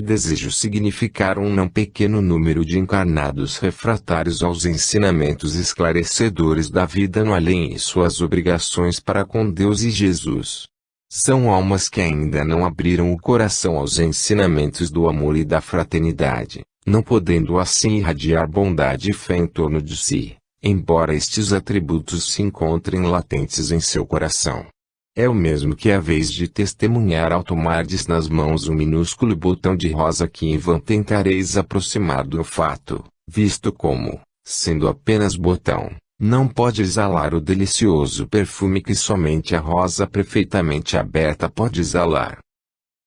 Desejo significar um não pequeno número de encarnados refratários aos ensinamentos esclarecedores da vida no além e suas obrigações para com Deus e Jesus. São almas que ainda não abriram o coração aos ensinamentos do amor e da fraternidade, não podendo assim irradiar bondade e fé em torno de si, embora estes atributos se encontrem latentes em seu coração. É o mesmo que a vez de testemunhar ao tomardes nas mãos um minúsculo botão de rosa que em vão tentareis aproximar do olfato, visto como, sendo apenas botão, não pode exalar o delicioso perfume que somente a rosa perfeitamente aberta pode exalar.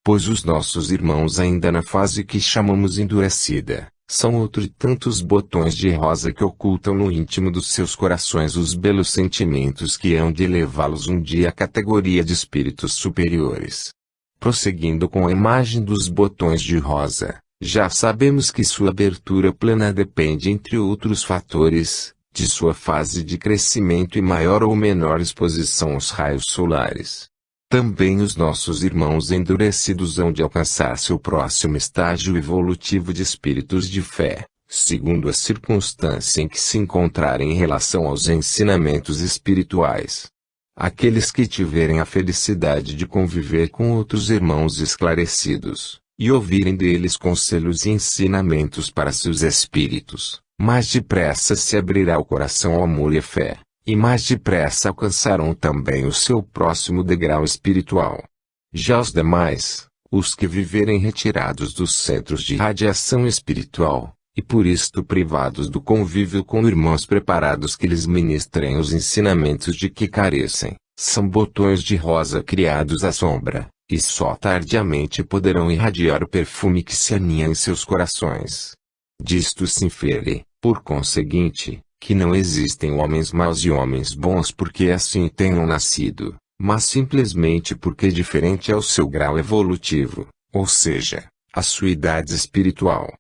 Pois os nossos irmãos ainda na fase que chamamos endurecida, são outros tantos botões de rosa que ocultam no íntimo dos seus corações os belos sentimentos que hão de levá-los um dia à categoria de espíritos superiores. Prosseguindo com a imagem dos botões de rosa, já sabemos que sua abertura plena depende, entre outros fatores, de sua fase de crescimento e maior ou menor exposição aos raios solares. Também os nossos irmãos endurecidos hão de alcançar seu próximo estágio evolutivo de espíritos de fé, segundo a circunstância em que se encontrarem em relação aos ensinamentos espirituais. Aqueles que tiverem a felicidade de conviver com outros irmãos esclarecidos, e ouvirem deles conselhos e ensinamentos para seus espíritos, mais depressa se abrirá o coração ao amor e à fé, e mais depressa alcançarão também o seu próximo degrau espiritual. Já os demais, os que viverem retirados dos centros de radiação espiritual, e por isto privados do convívio com irmãos preparados que lhes ministrem os ensinamentos de que carecem, são botões de rosa criados à sombra, e só tardiamente poderão irradiar o perfume que se aninha em seus corações. Disto se infere, por conseguinte, que não existem homens maus e homens bons porque assim tenham nascido, mas simplesmente porque diferente é o seu grau evolutivo, ou seja, a sua idade espiritual.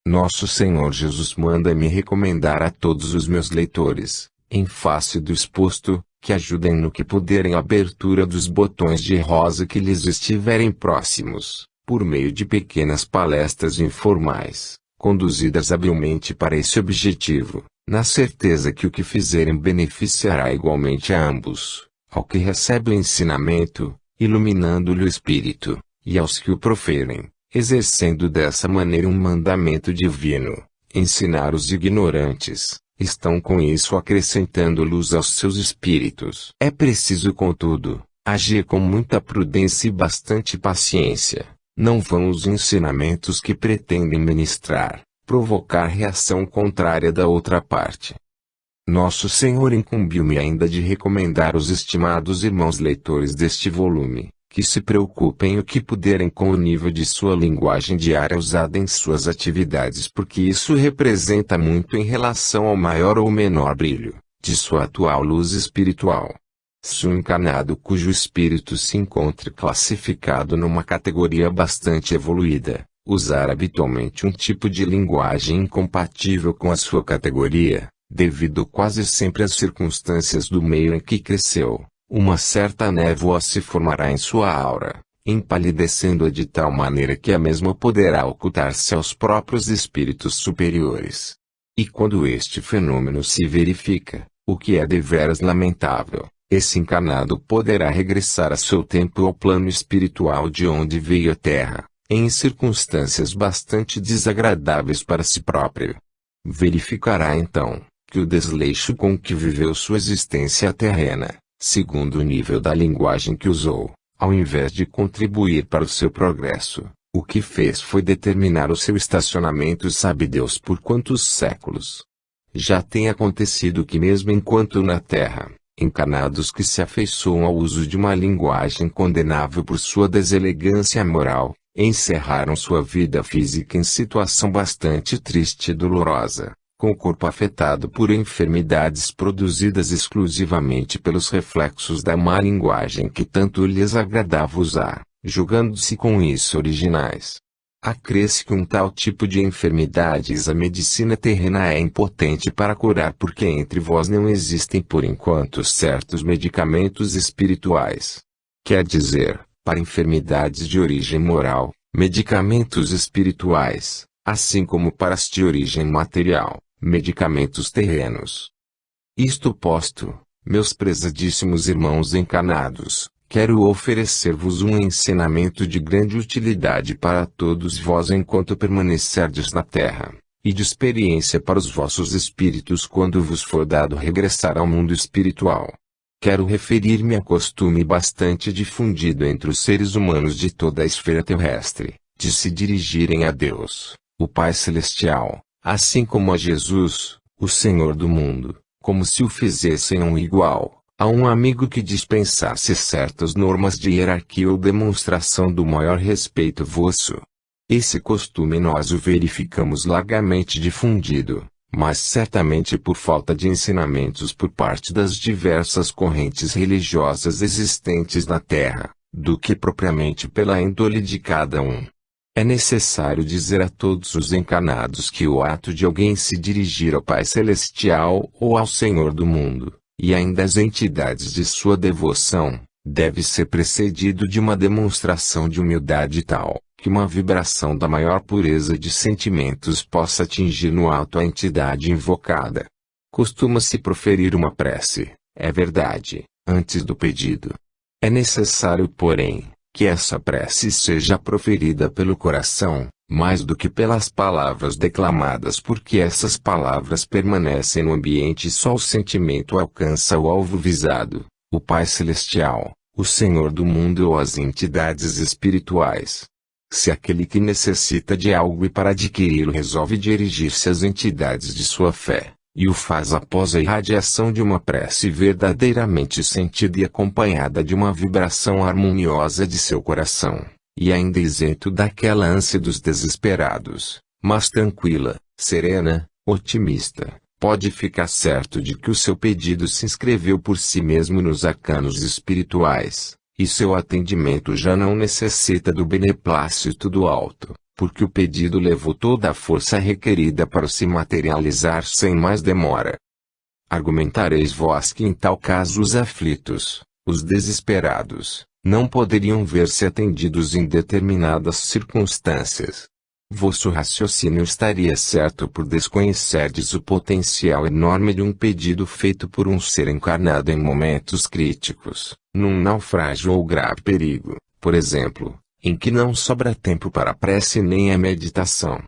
Nosso Senhor Jesus manda-me recomendar a todos os meus leitores, em face do exposto, que ajudem no que puderem a abertura dos botões de rosa que lhes estiverem próximos, por meio de pequenas palestras informais, conduzidas habilmente para esse objetivo, na certeza que o que fizerem beneficiará igualmente a ambos, ao que recebe o ensinamento, iluminando-lhe o espírito, e aos que o proferem, exercendo dessa maneira um mandamento divino, ensinar os ignorantes, estão com isso acrescentando luz aos seus espíritos. É preciso, contudo, agir com muita prudência e bastante paciência. Não vão os ensinamentos que pretendem ministrar provocar reação contrária da outra parte. Nosso Senhor incumbiu-me ainda de recomendar aos estimados irmãos leitores deste volume, que se preocupem o que puderem com o nível de sua linguagem diária usada em suas atividades, porque isso representa muito em relação ao maior ou menor brilho de sua atual luz espiritual. Se um encarnado cujo espírito se encontre classificado numa categoria bastante evoluída, usar habitualmente um tipo de linguagem incompatível com a sua categoria, devido quase sempre às circunstâncias do meio em que cresceu, uma certa névoa se formará em sua aura, empalidecendo-a de tal maneira que a mesma poderá ocultar-se aos próprios espíritos superiores. E quando este fenômeno se verifica, o que é deveras lamentável, esse encarnado poderá regressar a seu tempo ao plano espiritual de onde veio à Terra, em circunstâncias bastante desagradáveis para si próprio. Verificará então, que o desleixo com que viveu sua existência terrena, segundo o nível da linguagem que usou, ao invés de contribuir para o seu progresso, o que fez foi determinar o seu estacionamento sabe Deus por quantos séculos. Já tem acontecido que mesmo enquanto na Terra, encarnados que se afeiçoam ao uso de uma linguagem condenável por sua deselegância moral, encerraram sua vida física em situação bastante triste e dolorosa, com o corpo afetado por enfermidades produzidas exclusivamente pelos reflexos da má linguagem que tanto lhes agradava usar, julgando-se com isso originais. Acresce que um tal tipo de enfermidades a medicina terrena é impotente para curar porque entre vós não existem por enquanto certos medicamentos espirituais. Quer dizer, para enfermidades de origem moral, medicamentos espirituais, assim como para as de origem material, medicamentos terrenos. Isto posto, meus prezadíssimos irmãos encarnados, quero oferecer-vos um ensinamento de grande utilidade para todos vós enquanto permanecerdes na terra, e de experiência para os vossos espíritos quando vos for dado regressar ao mundo espiritual. Quero referir-me a costume bastante difundido entre os seres humanos de toda a esfera terrestre, de se dirigirem a Deus, o Pai Celestial, assim como a Jesus, o Senhor do mundo, como se o fizessem a um igual, a um amigo que dispensasse certas normas de hierarquia ou demonstração do maior respeito vosso. Esse costume nós o verificamos largamente difundido, mas certamente por falta de ensinamentos por parte das diversas correntes religiosas existentes na Terra, do que propriamente pela índole de cada um. É necessário dizer a todos os encarnados que o ato de alguém se dirigir ao Pai Celestial ou ao Senhor do mundo, e ainda às entidades de sua devoção, deve ser precedido de uma demonstração de humildade tal, que uma vibração da maior pureza de sentimentos possa atingir no alto a entidade invocada. Costuma-se proferir uma prece, é verdade, antes do pedido. É necessário, porém, que essa prece seja proferida pelo coração, mais do que pelas palavras declamadas, porque essas palavras permanecem no ambiente e só o sentimento alcança o alvo visado, o Pai Celestial, o Senhor do mundo ou as entidades espirituais. Se aquele que necessita de algo e para adquiri-lo resolve dirigir-se às entidades de sua fé, e o faz após a irradiação de uma prece verdadeiramente sentida e acompanhada de uma vibração harmoniosa de seu coração, e ainda isento daquela ânsia dos desesperados, mas tranquila, serena, otimista, pode ficar certo de que o seu pedido se inscreveu por si mesmo nos arcanos espirituais, e seu atendimento já não necessita do beneplácito do alto, porque o pedido levou toda a força requerida para se materializar sem mais demora. Argumentareis vós que em tal caso os aflitos, os desesperados, não poderiam ver-se atendidos em determinadas circunstâncias. Vosso raciocínio estaria certo por desconhecerdes o potencial enorme de um pedido feito por um ser encarnado em momentos críticos, num naufrágio ou grave perigo, por exemplo, em que não sobra tempo para a prece nem a meditação.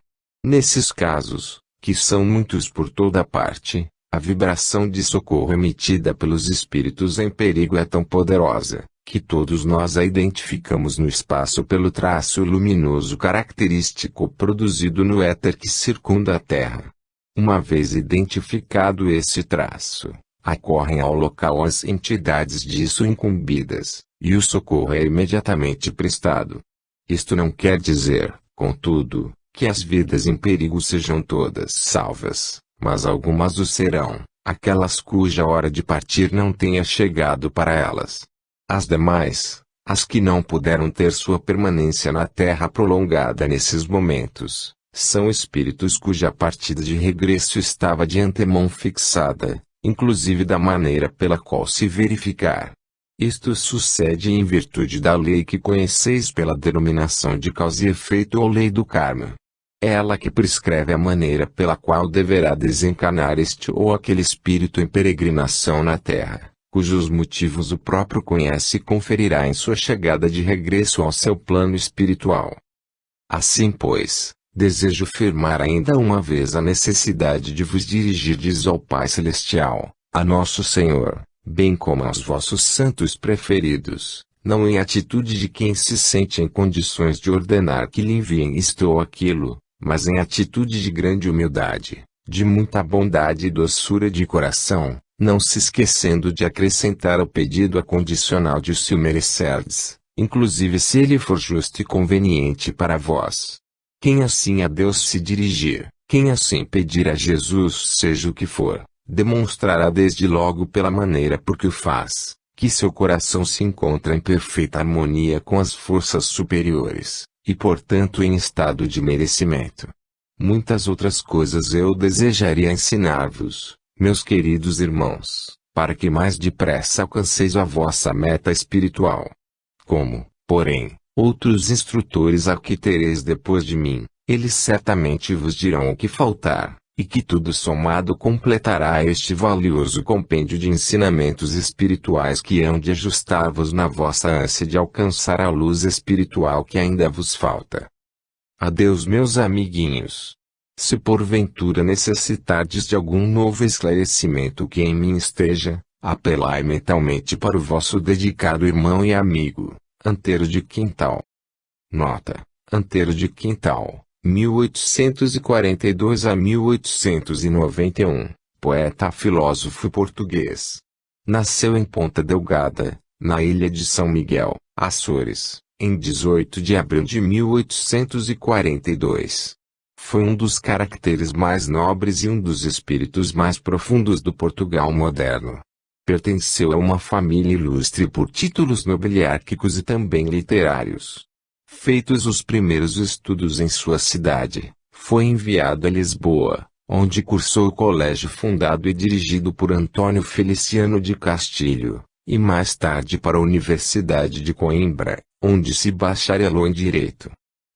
Nesses casos, que são muitos por toda parte, a vibração de socorro emitida pelos espíritos em perigo é tão poderosa, que todos nós a identificamos no espaço pelo traço luminoso característico produzido no éter que circunda a Terra. Uma vez identificado esse traço, acorrem ao local as entidades disso incumbidas, e o socorro é imediatamente prestado. Isto não quer dizer, contudo, que as vidas em perigo sejam todas salvas, mas algumas o serão, aquelas cuja hora de partir não tenha chegado para elas. As demais, as que não puderam ter sua permanência na Terra prolongada nesses momentos, são espíritos cuja partida de regresso estava de antemão fixada, inclusive da maneira pela qual se verificar. Isto sucede em virtude da lei que conheceis pela denominação de causa e efeito ou lei do karma. É ela que prescreve a maneira pela qual deverá desencarnar este ou aquele espírito em peregrinação na Terra, cujos motivos o próprio conhece e conferirá em sua chegada de regresso ao seu plano espiritual. Assim pois, desejo firmar ainda uma vez a necessidade de vos dirigirdes ao Pai Celestial, a nosso Senhor, bem como aos vossos santos preferidos, não em atitude de quem se sente em condições de ordenar que lhe enviem isto ou aquilo, mas em atitude de grande humildade, de muita bondade e doçura de coração, não se esquecendo de acrescentar ao pedido a condicional de se o merecerdes, inclusive se ele for justo e conveniente para vós. Quem assim a Deus se dirigir, quem assim pedir a Jesus seja o que for, demonstrará desde logo pela maneira por que o faz, que seu coração se encontra em perfeita harmonia com as forças superiores, e portanto em estado de merecimento. Muitas outras coisas eu desejaria ensinar-vos, meus queridos irmãos, para que mais depressa alcanceis a vossa meta espiritual. Como, porém, Outros instrutores há que tereis depois de mim, eles certamente vos dirão o que faltar, e que tudo somado completará este valioso compêndio de ensinamentos espirituais que hão de ajustar-vos na vossa ânsia de alcançar a luz espiritual que ainda vos falta. Adeus, meus amiguinhos. Se porventura necessitardes de algum novo esclarecimento que em mim esteja, apelai mentalmente para o vosso dedicado irmão e amigo, Antero de Quintal. Nota: Antero de Quintal, 1842 a 1891, poeta filósofo português. Nasceu em Ponta Delgada, na ilha de São Miguel, Açores, em 18 de abril de 1842. Foi um dos caracteres mais nobres e um dos espíritos mais profundos do Portugal moderno. Pertenceu a uma família ilustre por títulos nobiliárquicos e também literários. Feitos os primeiros estudos em sua cidade, foi enviado a Lisboa, onde cursou o colégio fundado e dirigido por Antônio Feliciano de Castilho, e mais tarde para a Universidade de Coimbra, onde se bacharelou em Direito.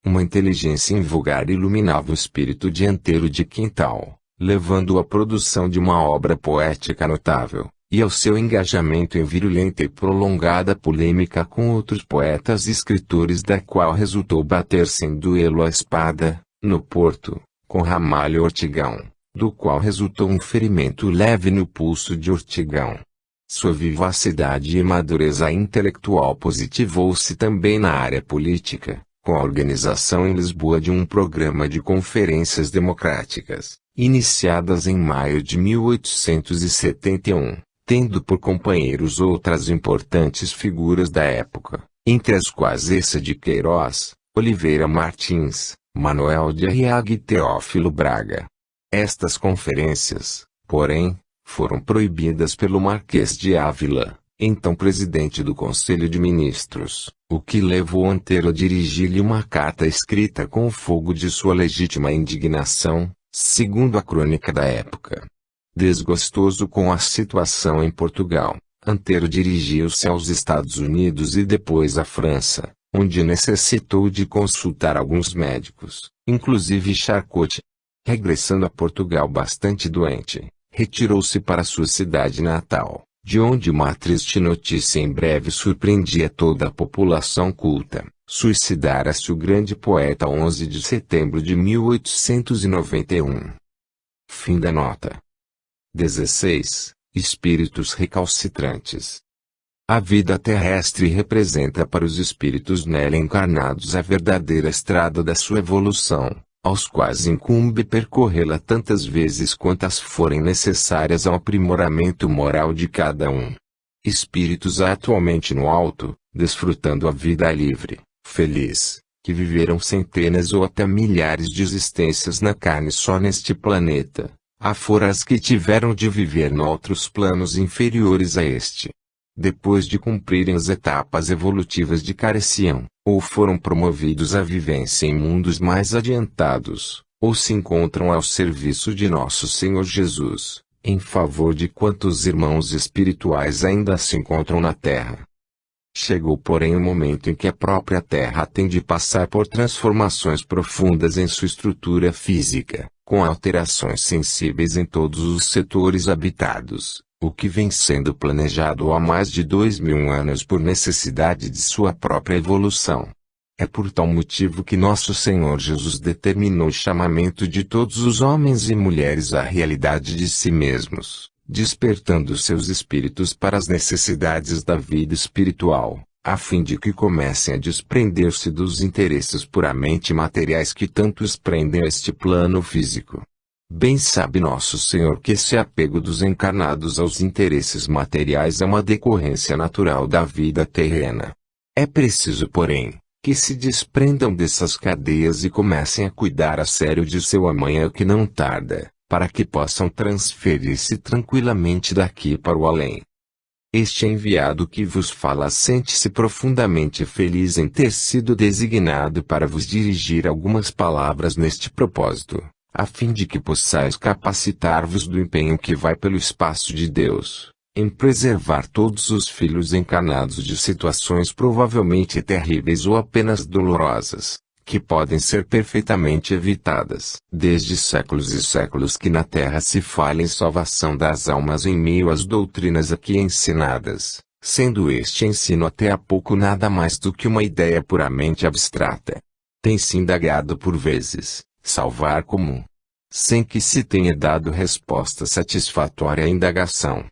Uma inteligência invulgar iluminava o espírito de Antero de Quintal, levando-o à produção de uma obra poética notável, e ao seu engajamento em virulenta e prolongada polêmica com outros poetas e escritores, da qual resultou bater-se em duelo à espada, no Porto, com Ramalho Ortigão, do qual resultou um ferimento leve no pulso de Ortigão. Sua vivacidade e madureza intelectual positivou-se também na área política, com a organização em Lisboa de um programa de conferências democráticas, iniciadas em maio de 1871. Tendo por companheiros outras importantes figuras da época, entre as quais Eça de Queiroz, Oliveira Martins, Manuel de Arriaga e Teófilo Braga. Estas conferências, porém, foram proibidas pelo Marquês de Ávila, então presidente do Conselho de Ministros, o que levou Antero a dirigir-lhe uma carta escrita com o fogo de sua legítima indignação, segundo a crônica da época. Desgostoso com a situação em Portugal, Antero dirigiu-se aos Estados Unidos e depois à França, onde necessitou de consultar alguns médicos, inclusive Charcot. Regressando a Portugal bastante doente, retirou-se para sua cidade natal, de onde uma triste notícia em breve surpreendia toda a população culta. Suicidara-se o grande poeta 11 de setembro de 1891. Fim da nota. 16. Espíritos recalcitrantes. A vida terrestre representa para os espíritos nela encarnados a verdadeira estrada da sua evolução, aos quais incumbe percorrê-la tantas vezes quantas forem necessárias ao aprimoramento moral de cada um. Espíritos atualmente no alto, desfrutando a vida livre, feliz, que viveram centenas ou até milhares de existências na carne só neste planeta. Afora as que tiveram de viver noutros planos inferiores a este. Depois de cumprirem as etapas evolutivas de careciam, ou foram promovidos à vivência em mundos mais adiantados, ou se encontram ao serviço de nosso Senhor Jesus, em favor de quantos irmãos espirituais ainda se encontram na Terra. Chegou porém o momento em que a própria Terra tem de passar por transformações profundas em sua estrutura física, com alterações sensíveis em todos os setores habitados, o que vem sendo planejado há mais de 2000 anos por necessidade de sua própria evolução. É por tal motivo que nosso Senhor Jesus determinou o chamamento de todos os homens e mulheres à realidade de si mesmos, despertando seus espíritos para as necessidades da vida espiritual, a fim de que comecem a desprender-se dos interesses puramente materiais que tanto os prendem a este plano físico. Bem sabe nosso Senhor que esse apego dos encarnados aos interesses materiais é uma decorrência natural da vida terrena. É preciso, porém, que se desprendam dessas cadeias e comecem a cuidar a sério de seu amanhã que não tarda, para que possam transferir-se tranquilamente daqui para o além. Este enviado que vos fala sente-se profundamente feliz em ter sido designado para vos dirigir algumas palavras neste propósito, a fim de que possais capacitar-vos do empenho que vai pelo espaço de Deus, em preservar todos os filhos encarnados de situações provavelmente terríveis ou apenas dolorosas, que podem ser perfeitamente evitadas. Desde séculos e séculos que na Terra se fala em salvação das almas em meio às doutrinas aqui ensinadas, sendo este ensino até há pouco nada mais do que uma ideia puramente abstrata. Tem-se indagado por vezes, salvar como? Sem que se tenha dado resposta satisfatória à indagação.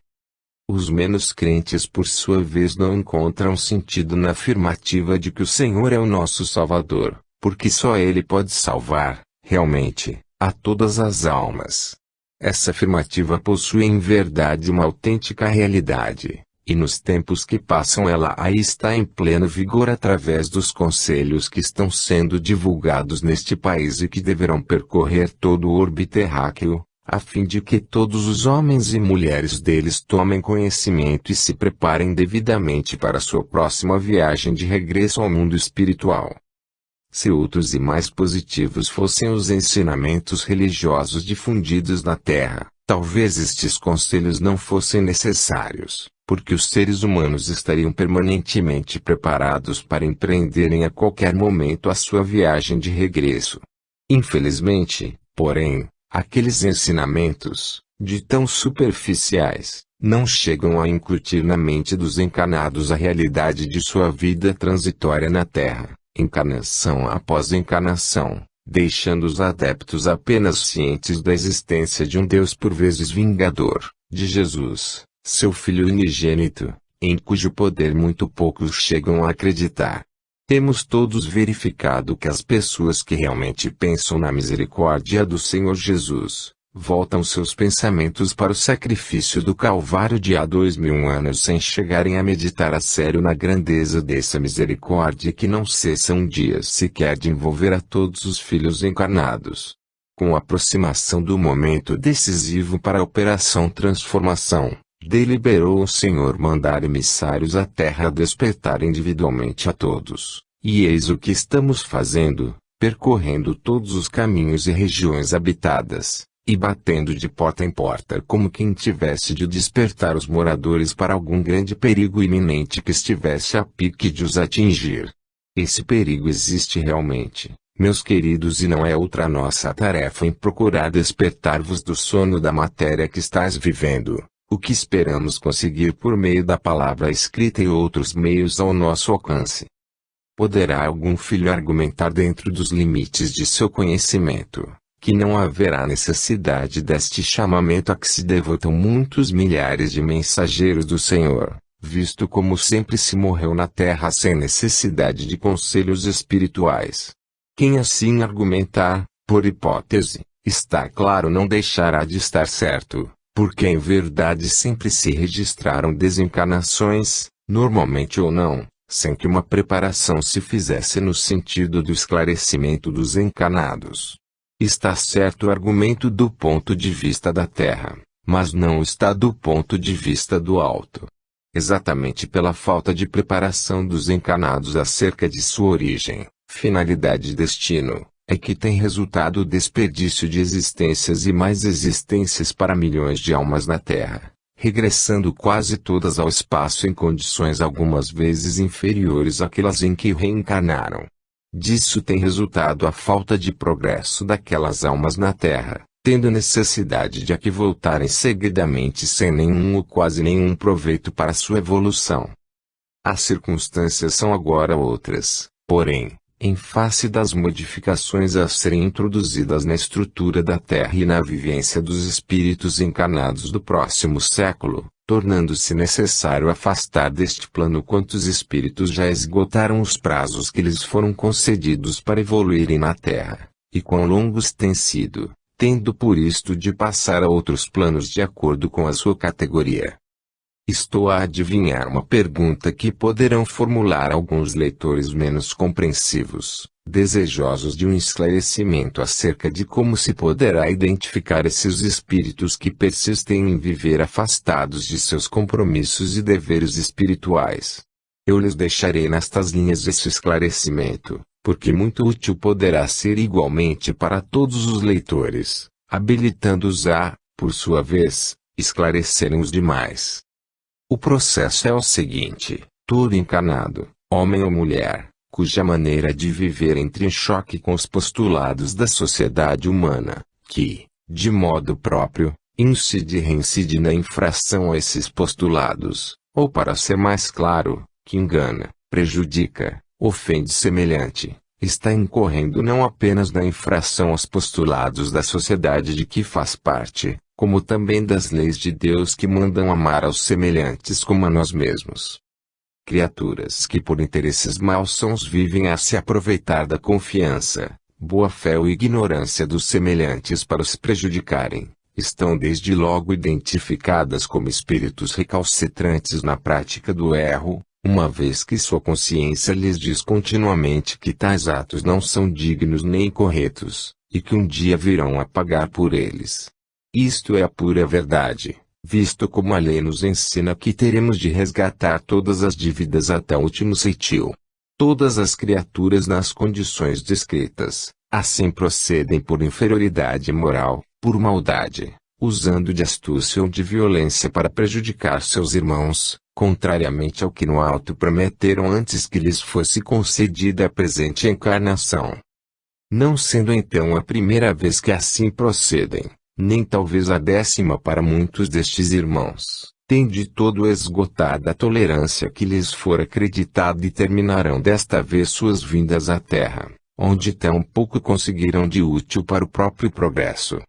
Os menos crentes por sua vez não encontram sentido na afirmativa de que o Senhor é o nosso Salvador, porque só Ele pode salvar, realmente, a todas as almas. Essa afirmativa possui em verdade uma autêntica realidade, e nos tempos que passam ela aí está em pleno vigor através dos conselhos que estão sendo divulgados neste país e que deverão percorrer todo o orbe terráqueo, a fim de que todos os homens e mulheres deles tomem conhecimento e se preparem devidamente para sua próxima viagem de regresso ao mundo espiritual. Se outros e mais positivos fossem os ensinamentos religiosos difundidos na Terra, talvez estes conselhos não fossem necessários, porque os seres humanos estariam permanentemente preparados para empreenderem a qualquer momento a sua viagem de regresso. Infelizmente, porém, aqueles ensinamentos, de tão superficiais, não chegam a incutir na mente dos encarnados a realidade de sua vida transitória na Terra, encarnação após encarnação, deixando os adeptos apenas cientes da existência de um Deus por vezes vingador, de Jesus, seu Filho unigênito, em cujo poder muito poucos chegam a acreditar. Temos todos verificado que as pessoas que realmente pensam na misericórdia do Senhor Jesus, voltam seus pensamentos para o sacrifício do Calvário de há 2000 anos sem chegarem a meditar a sério na grandeza dessa misericórdia que não cessa um dia sequer de envolver a todos os filhos encarnados. Com a aproximação do momento decisivo para a operação transformação, deliberou o Senhor mandar emissários à Terra a despertar individualmente a todos, e eis o que estamos fazendo, percorrendo todos os caminhos e regiões habitadas, e batendo de porta em porta como quem tivesse de despertar os moradores para algum grande perigo iminente que estivesse a pique de os atingir. Esse perigo existe realmente, meus queridos, e não é outra nossa tarefa em procurar despertar-vos do sono da matéria que estáis vivendo. O que esperamos conseguir por meio da palavra escrita e outros meios ao nosso alcance. Poderá algum filho argumentar dentro dos limites de seu conhecimento, que não haverá necessidade deste chamamento a que se devotam muitos milhares de mensageiros do Senhor, visto como sempre se morreu na terra sem necessidade de conselhos espirituais. Quem assim argumentar, por hipótese, está claro não deixará de estar certo. Porque em verdade sempre se registraram desencarnações, normalmente ou não, sem que uma preparação se fizesse no sentido do esclarecimento dos encarnados. Está certo o argumento do ponto de vista da Terra, mas não está do ponto de vista do alto. Exatamente pela falta de preparação dos encarnados acerca de sua origem, finalidade e destino, é que tem resultado o desperdício de existências e mais existências para milhões de almas na Terra, regressando quase todas ao espaço em condições algumas vezes inferiores àquelas em que reencarnaram. Disso tem resultado a falta de progresso daquelas almas na Terra, tendo necessidade de aqui voltarem seguidamente sem nenhum ou quase nenhum proveito para sua evolução. As circunstâncias são agora outras, porém, em face das modificações a serem introduzidas na estrutura da Terra e na vivência dos espíritos encarnados do próximo século, tornando-se necessário afastar deste plano quantos espíritos já esgotaram os prazos que lhes foram concedidos para evoluírem na Terra, e quão longos têm sido, tendo por isto de passar a outros planos de acordo com a sua categoria. Estou a adivinhar uma pergunta que poderão formular alguns leitores menos compreensivos, desejosos de um esclarecimento acerca de como se poderá identificar esses espíritos que persistem em viver afastados de seus compromissos e deveres espirituais. Eu lhes deixarei nestas linhas esse esclarecimento, porque muito útil poderá ser igualmente para todos os leitores, habilitando-os a, por sua vez, esclarecerem os demais. O processo é o seguinte: todo encarnado, homem ou mulher, cuja maneira de viver entra em choque com os postulados da sociedade humana, que, de modo próprio, incide e reincide na infração a esses postulados, ou para ser mais claro, que engana, prejudica, ofende semelhante, está incorrendo não apenas na infração aos postulados da sociedade de que faz parte, como também das leis de Deus que mandam amar aos semelhantes como a nós mesmos. Criaturas que por interesses malsãos vivem a se aproveitar da confiança, boa-fé ou ignorância dos semelhantes para os prejudicarem, estão desde logo identificadas como espíritos recalcitrantes na prática do erro, uma vez que sua consciência lhes diz continuamente que tais atos não são dignos nem corretos, e que um dia virão a pagar por eles. Isto é a pura verdade, visto como a lei nos ensina que teremos de resgatar todas as dívidas até o último ceitil. Todas as criaturas nas condições descritas, assim procedem por inferioridade moral, por maldade, usando de astúcia ou de violência para prejudicar seus irmãos, contrariamente ao que no alto prometeram antes que lhes fosse concedida a presente encarnação. Não sendo então a primeira vez que assim procedem, nem talvez a 10ª para muitos destes irmãos, têm de todo esgotada a tolerância que lhes for acreditada e terminarão desta vez suas vindas à Terra, onde tão pouco conseguiram de útil para o próprio progresso.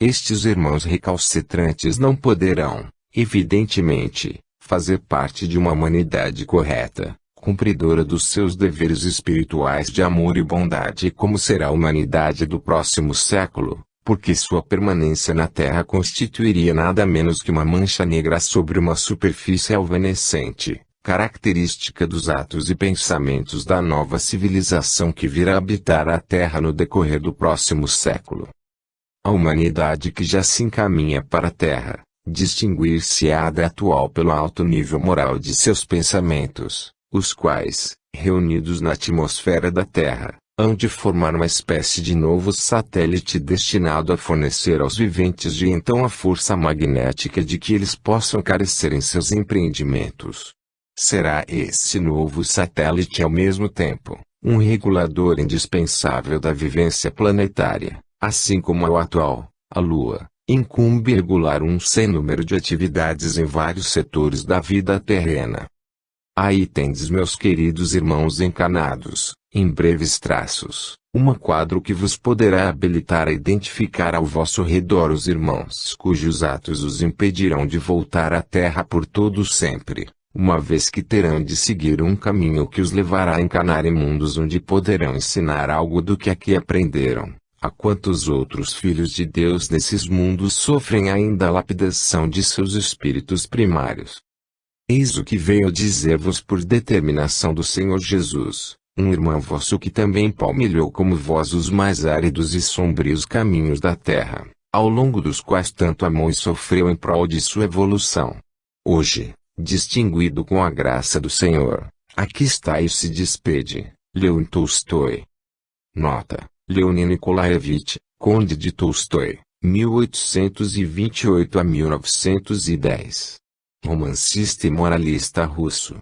Estes irmãos recalcitrantes não poderão, evidentemente, fazer parte de uma humanidade correta, cumpridora dos seus deveres espirituais de amor e bondade como será a humanidade do próximo século, porque sua permanência na Terra constituiria nada menos que uma mancha negra sobre uma superfície alvenescente, característica dos atos e pensamentos da nova civilização que virá habitar a Terra no decorrer do próximo século. A humanidade que já se encaminha para a Terra, distinguir-se-á da atual pelo alto nível moral de seus pensamentos, os quais, reunidos na atmosfera da Terra, hão de formar uma espécie de novo satélite destinado a fornecer aos viventes de então a força magnética de que eles possam carecer em seus empreendimentos. Será esse novo satélite ao mesmo tempo, um regulador indispensável da vivência planetária, assim como o atual, a Lua, incumbe regular um sem número de atividades em vários setores da vida terrena. Aí tendes, meus queridos irmãos encarnados, em breves traços, quadro que vos poderá habilitar a identificar ao vosso redor os irmãos cujos atos os impedirão de voltar à Terra por todo sempre, uma vez que terão de seguir um caminho que os levará a encarnar em mundos onde poderão ensinar algo do que aqui aprenderam. A quantos outros filhos de Deus nesses mundos sofrem ainda a lapidação de seus espíritos primários. Eis o que venho dizer-vos por determinação do Senhor Jesus, um irmão vosso que também palmilhou como vós os mais áridos e sombrios caminhos da terra, ao longo dos quais tanto amou e sofreu em prol de sua evolução. Hoje, distinguido com a graça do Senhor, aqui está e se despede, Leon Tolstói. Nota: Leonid Nikolaevich, Conde de Tolstói, 1828 a 1910. Romancista e moralista russo.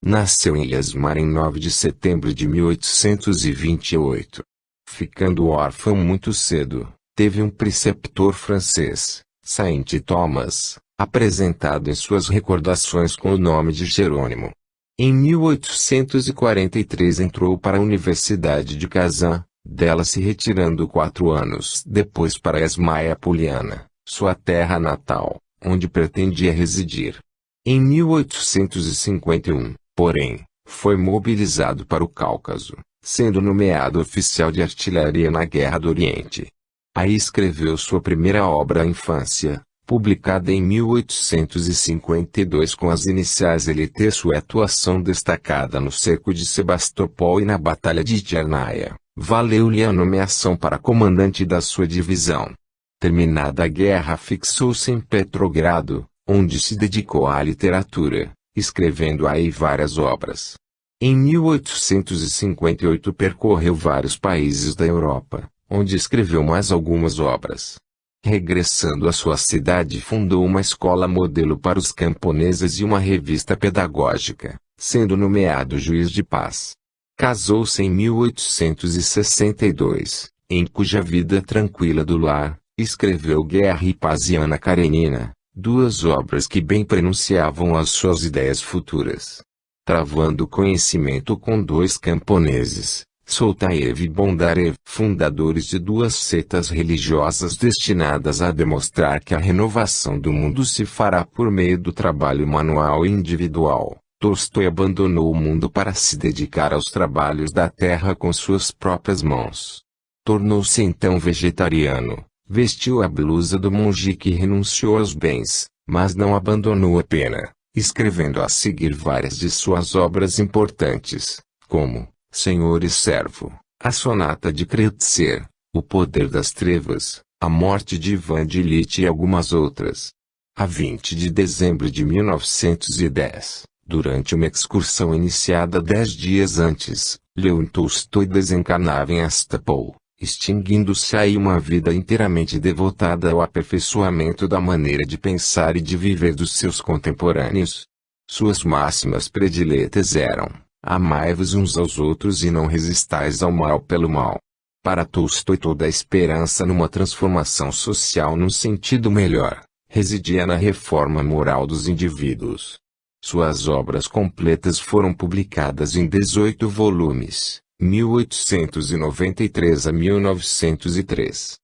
Nasceu em Yasmar em 9 de setembro de 1828. Ficando órfão muito cedo, teve um preceptor francês, Saint Thomas, apresentado em suas recordações com o nome de Jerônimo. Em 1843 entrou para a Universidade de Kazan, dela se retirando 4 anos depois para Yasmaya Poliana, sua terra natal, onde pretendia residir. Em 1851, porém, foi mobilizado para o Cáucaso, sendo nomeado oficial de artilharia na Guerra do Oriente. Aí escreveu sua primeira obra, A Infância, publicada em 1852 com as iniciais LT. Sua atuação destacada no cerco de Sebastopol e na Batalha de Tchernaia valeu-lhe a nomeação para comandante da sua divisão. Terminada a guerra, fixou-se em Petrogrado, onde se dedicou à literatura, escrevendo aí várias obras. Em 1858 percorreu vários países da Europa, onde escreveu mais algumas obras. Regressando à sua cidade, fundou uma escola modelo para os camponeses e uma revista pedagógica, sendo nomeado juiz de paz. Casou-se em 1862, em cuja vida tranquila do lar, escreveu Guerra e Paz e Ana Karenina, duas obras que bem prenunciavam as suas ideias futuras. Travando conhecimento com dois camponeses, Soltaev e Bondarev, fundadores de duas setas religiosas destinadas a demonstrar que a renovação do mundo se fará por meio do trabalho manual e individual, Tolstói abandonou o mundo para se dedicar aos trabalhos da terra com suas próprias mãos. Tornou-se então vegetariano, vestiu a blusa do monge que renunciou aos bens, mas não abandonou a pena, escrevendo a seguir várias de suas obras importantes, como Senhor e Servo, a Sonata de Kreutzer, O Poder das Trevas, A Morte de Ivan Ilitch e algumas outras. A 20 de dezembro de 1910, durante uma excursão iniciada 10 dias antes, Leon Tolstói desencarnava em Astapol, extinguindo-se aí uma vida inteiramente devotada ao aperfeiçoamento da maneira de pensar e de viver dos seus contemporâneos. Suas máximas prediletas eram: amai-vos uns aos outros e não resistais ao mal pelo mal. Para Tolstói, toda a esperança numa transformação social num sentido melhor, residia na reforma moral dos indivíduos. Suas obras completas foram publicadas em 18 volumes, 1893 a 1903.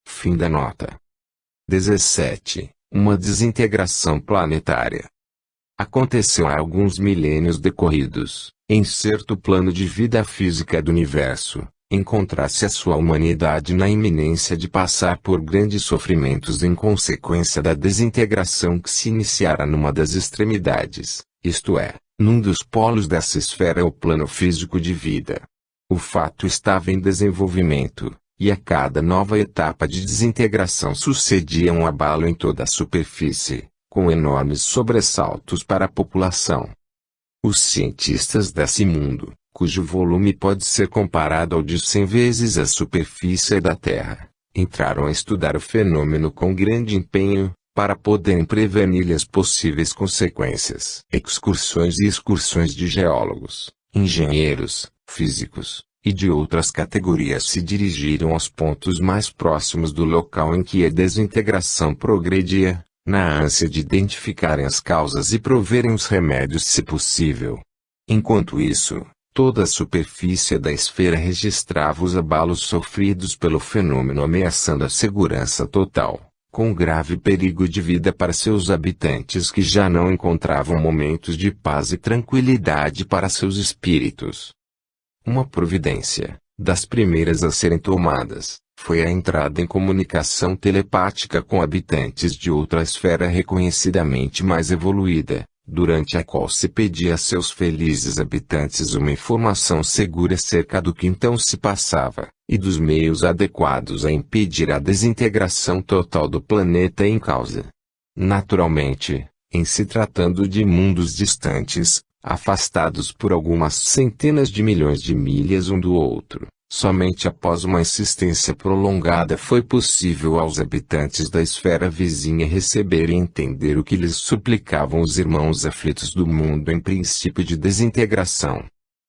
Fim da nota. 17. Uma desintegração planetária. Aconteceu há alguns milênios decorridos, em certo plano de vida física do universo, encontrasse a sua humanidade na iminência de passar por grandes sofrimentos em consequência da desintegração que se iniciara numa das extremidades, isto é, num dos polos dessa esfera ou plano físico de vida. O fato estava em desenvolvimento, e a cada nova etapa de desintegração sucedia um abalo em toda a superfície, com enormes sobressaltos para a população. Os cientistas desse mundo, cujo volume pode ser comparado ao de 100 vezes a superfície da Terra, entraram a estudar o fenômeno com grande empenho, para poderem prevenir as possíveis consequências. Excursões e excursões de geólogos, engenheiros, físicos, e de outras categorias se dirigiram aos pontos mais próximos do local em que a desintegração progredia, na ânsia de identificarem as causas e proverem os remédios se possível. Enquanto isso, toda a superfície da esfera registrava os abalos sofridos pelo fenômeno, ameaçando a segurança total, com grave perigo de vida para seus habitantes que já não encontravam momentos de paz e tranquilidade para seus espíritos. Uma providência, das primeiras a serem tomadas, foi a entrada em comunicação telepática com habitantes de outra esfera reconhecidamente mais evoluída, durante a qual se pedia a seus felizes habitantes uma informação segura acerca do que então se passava, e dos meios adequados a impedir a desintegração total do planeta em causa. Naturalmente, em se tratando de mundos distantes, afastados por algumas centenas de milhões de milhas um do outro, somente após uma insistência prolongada foi possível aos habitantes da esfera vizinha receber e entender o que lhes suplicavam os irmãos aflitos do mundo em princípio de desintegração.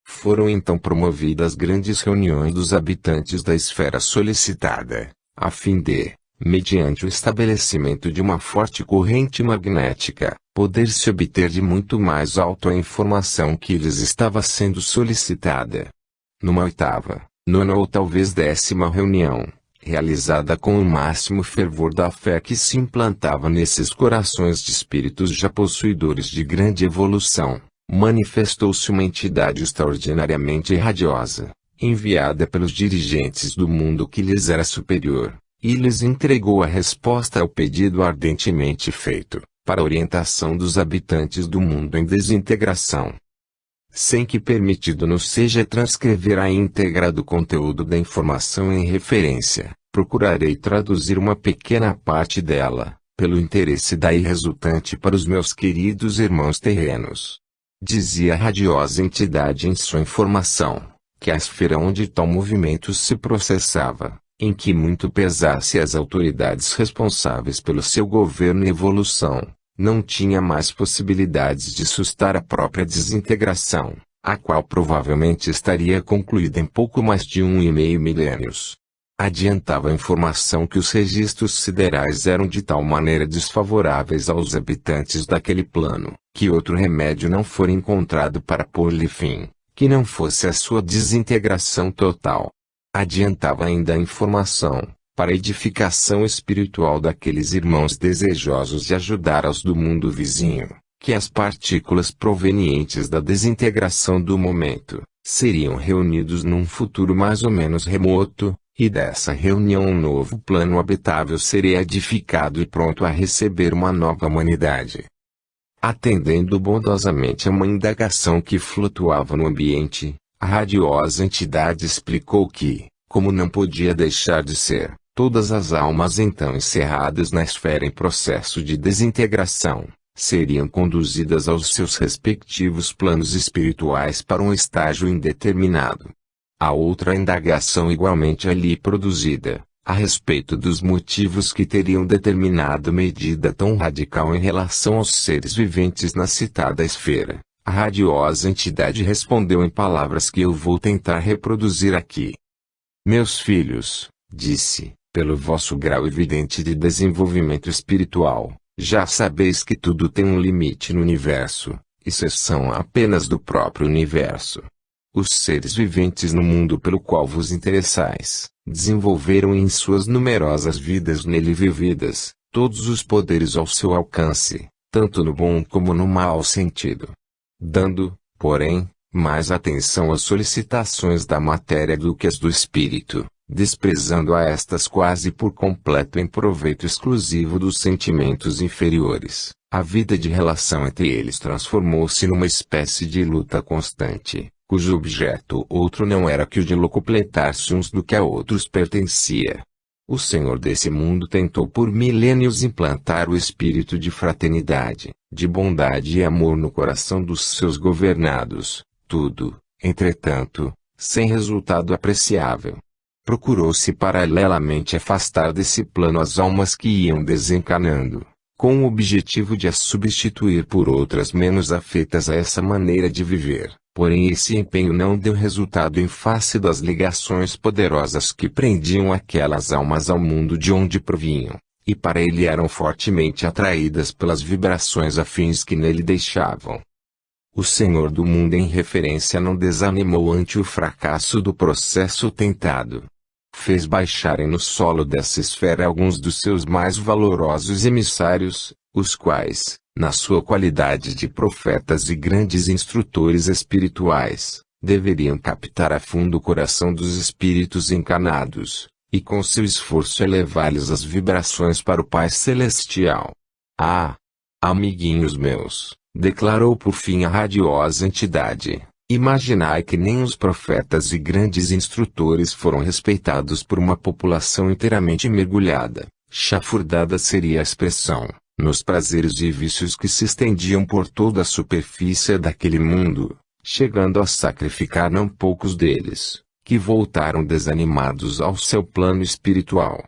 Foram então promovidas grandes reuniões dos habitantes da esfera solicitada, a fim de, mediante o estabelecimento de uma forte corrente magnética, poder-se obter de muito mais alto a informação que lhes estava sendo solicitada. Numa oitava, nona ou talvez 10ª reunião, realizada com o máximo fervor da fé que se implantava nesses corações de espíritos já possuidores de grande evolução, manifestou-se uma entidade extraordinariamente radiosa, enviada pelos dirigentes do mundo que lhes era superior, e lhes entregou a resposta ao pedido ardentemente feito, para a orientação dos habitantes do mundo em desintegração. Sem que permitido nos seja transcrever a íntegra do conteúdo da informação em referência, procurarei traduzir uma pequena parte dela, pelo interesse daí resultante para os meus queridos irmãos terrenos. Dizia a radiosa entidade em sua informação, que a esfera onde tal movimento se processava, em que muito pesasse as autoridades responsáveis pelo seu governo e evolução, não tinha mais possibilidades de sustar a própria desintegração, a qual provavelmente estaria concluída em pouco mais de 1,5 milênios. Adiantava a informação que os registros siderais eram de tal maneira desfavoráveis aos habitantes daquele plano, que outro remédio não fora encontrado para pôr-lhe fim, que não fosse a sua desintegração total. Adiantava ainda a informação, para a edificação espiritual daqueles irmãos desejosos de ajudar aos do mundo vizinho, que as partículas provenientes da desintegração do momento, seriam reunidos num futuro mais ou menos remoto, e dessa reunião um novo plano habitável seria edificado e pronto a receber uma nova humanidade. Atendendo bondosamente a uma indagação que flutuava no ambiente, a radiosa entidade explicou que, como não podia deixar de ser, todas as almas então encerradas na esfera em processo de desintegração, seriam conduzidas aos seus respectivos planos espirituais para um estágio indeterminado. A outra indagação igualmente ali produzida, a respeito dos motivos que teriam determinado medida tão radical em relação aos seres viventes na citada esfera, a radiosa entidade respondeu em palavras que eu vou tentar reproduzir aqui. Meus filhos, disse, pelo vosso grau evidente de desenvolvimento espiritual, já sabeis que tudo tem um limite no universo, exceção apenas do próprio universo. Os seres viventes no mundo pelo qual vos interessais, desenvolveram em suas numerosas vidas nele vividas, todos os poderes ao seu alcance, tanto no bom como no mau sentido. Dando, porém, mais atenção às solicitações da matéria do que às do espírito, desprezando a estas quase por completo em proveito exclusivo dos sentimentos inferiores, a vida de relação entre eles transformou-se numa espécie de luta constante, cujo objeto outro não era que o de locupletar-se uns do que a outros pertencia. O Senhor desse mundo tentou por milênios implantar o espírito de fraternidade, de bondade e amor no coração dos seus governados, tudo, entretanto, sem resultado apreciável. Procurou-se paralelamente afastar desse plano as almas que iam desencarnando, com o objetivo de as substituir por outras menos afetas a essa maneira de viver. Porém esse empenho não deu resultado em face das ligações poderosas que prendiam aquelas almas ao mundo de onde provinham, e para ele eram fortemente atraídas pelas vibrações afins que nele deixavam. O Senhor do mundo em referência não desanimou ante o fracasso do processo tentado. Fez baixarem no solo dessa esfera alguns dos seus mais valorosos emissários, os quais, na sua qualidade de profetas e grandes instrutores espirituais, deveriam captar a fundo o coração dos espíritos encarnados, e com seu esforço elevar-lhes as vibrações para o Pai Celestial. Ah! Amiguinhos meus, declarou por fim a radiosa entidade, imaginai que nem os profetas e grandes instrutores foram respeitados por uma população inteiramente mergulhada, chafurdada seria a expressão, nos prazeres e vícios que se estendiam por toda a superfície daquele mundo, chegando a sacrificar não poucos deles, que voltaram desanimados ao seu plano espiritual.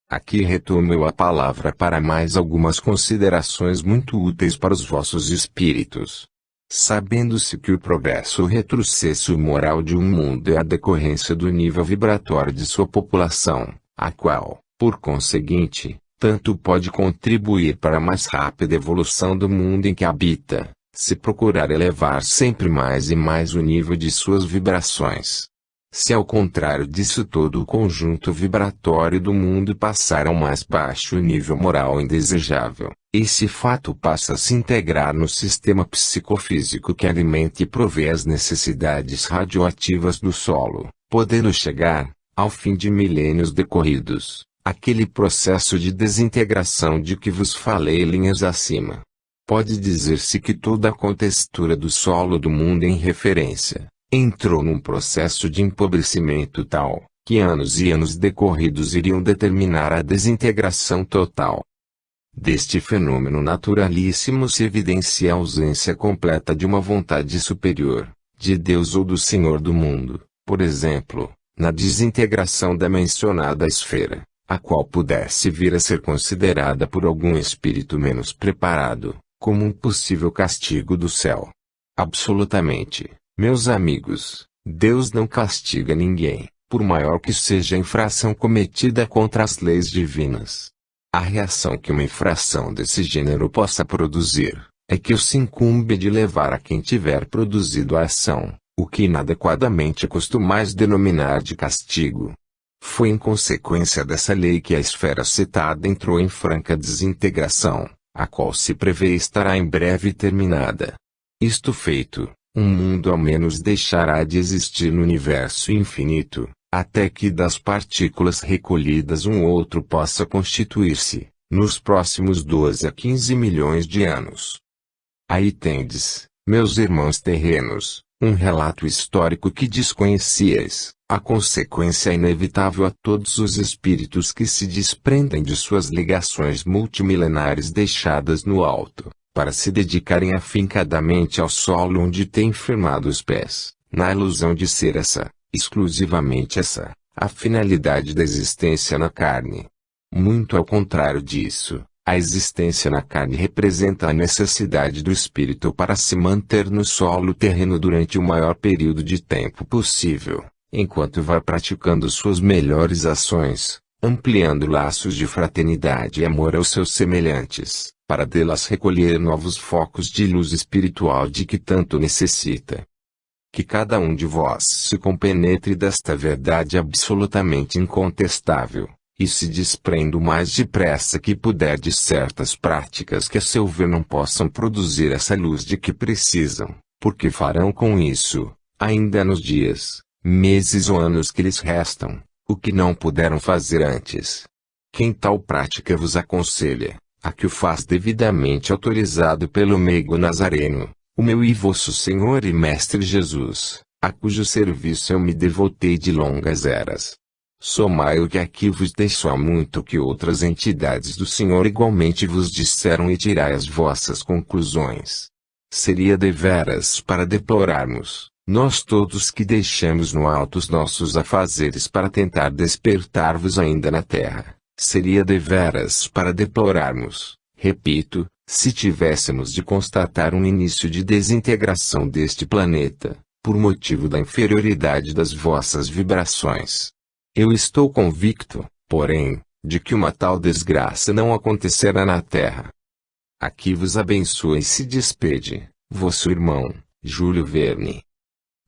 Aqui retomo eu a palavra para mais algumas considerações muito úteis para os vossos espíritos. Sabendo-se que o progresso ou retrocesso moral de um mundo é a decorrência do nível vibratório de sua população, a qual, por conseguinte, tanto pode contribuir para a mais rápida evolução do mundo em que habita, se procurar elevar sempre mais e mais o nível de suas vibrações. Se ao contrário disso todo o conjunto vibratório do mundo passar ao mais baixo nível moral indesejável, esse fato passa a se integrar no sistema psicofísico que alimenta e provê as necessidades radioativas do solo, podendo chegar, ao fim de milênios decorridos, aquele processo de desintegração de que vos falei linhas acima. Pode dizer-se que toda a contextura do solo do mundo em referência, entrou num processo de empobrecimento tal, que anos e anos decorridos iriam determinar a desintegração total. Deste fenômeno naturalíssimo se evidencia a ausência completa de uma vontade superior, de Deus ou do Senhor do mundo, por exemplo, na desintegração da mencionada esfera, a qual pudesse vir a ser considerada por algum espírito menos preparado, como um possível castigo do céu. Absolutamente, meus amigos, Deus não castiga ninguém, por maior que seja a infração cometida contra as leis divinas. A reação que uma infração desse gênero possa produzir, é que se incumbe de levar a quem tiver produzido a ação, o que inadequadamente costumais denominar de castigo. Foi em consequência dessa lei que a esfera citada entrou em franca desintegração, a qual se prevê estará em breve terminada. Isto feito, um mundo ao menos deixará de existir no universo infinito, até que das partículas recolhidas um outro possa constituir-se, nos próximos 12 a 15 milhões de anos. Aí tendes, meus irmãos terrenos, um relato histórico que desconhecíeis, a consequência inevitável a todos os espíritos que se desprendem de suas ligações multimilenares deixadas no alto, para se dedicarem afincadamente ao solo onde têm firmado os pés, na ilusão de ser essa, exclusivamente essa, a finalidade da existência na carne. Muito ao contrário disso, a existência na carne representa a necessidade do espírito para se manter no solo terreno durante o maior período de tempo possível, enquanto vai praticando suas melhores ações, ampliando laços de fraternidade e amor aos seus semelhantes, para delas recolher novos focos de luz espiritual de que tanto necessita. Que cada um de vós se compenetre desta verdade absolutamente incontestável, e se desprenda o mais depressa que puder de certas práticas que a seu ver não possam produzir essa luz de que precisam, porque farão com isso, ainda nos dias, meses ou anos que lhes restam, o que não puderam fazer antes. Quem tal prática vos aconselha, a que o faz devidamente autorizado pelo meigo Nazareno, o meu e vosso Senhor e Mestre Jesus, a cujo serviço eu me devotei de longas eras. Somai o que aqui vos deixo há muito que outras entidades do Senhor igualmente vos disseram e tirai as vossas conclusões. Seria deveras para deplorarmos, nós todos que deixamos no alto os nossos afazeres para tentar despertar-vos ainda na terra, seria deveras para deplorarmos, repito, se tivéssemos de constatar um início de desintegração deste planeta, por motivo da inferioridade das vossas vibrações. Eu estou convicto, porém, de que uma tal desgraça não acontecerá na Terra. Aqui vos abençoe e se despede, vosso irmão, Júlio Verne.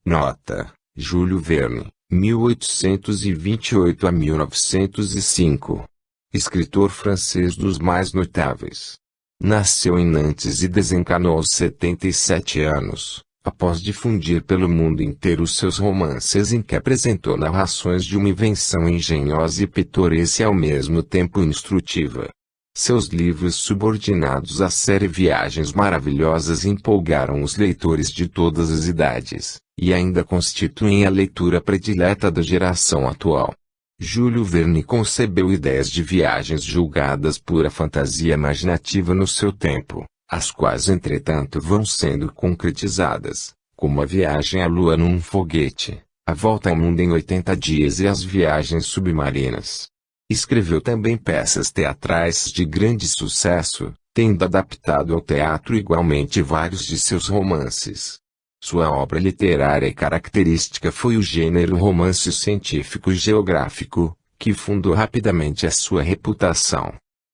Nota: Júlio Verne, 1828 a 1905. Escritor francês dos mais notáveis. Nasceu em Nantes e desencarnou aos 77 anos. Após difundir pelo mundo inteiro os seus romances em que apresentou narrações de uma invenção engenhosa e pitoresca e ao mesmo tempo instrutiva. Seus livros subordinados à série Viagens Maravilhosas empolgaram os leitores de todas as idades, e ainda constituem a leitura predileta da geração atual. Júlio Verne concebeu ideias de viagens julgadas pura fantasia imaginativa no seu tempo, as quais entretanto vão sendo concretizadas, como a viagem à Lua num foguete, a volta ao mundo em 80 dias e as viagens submarinas. Escreveu também peças teatrais de grande sucesso, tendo adaptado ao teatro igualmente vários de seus romances. Sua obra literária característica foi o gênero romance científico-geográfico, que fundou rapidamente a sua reputação.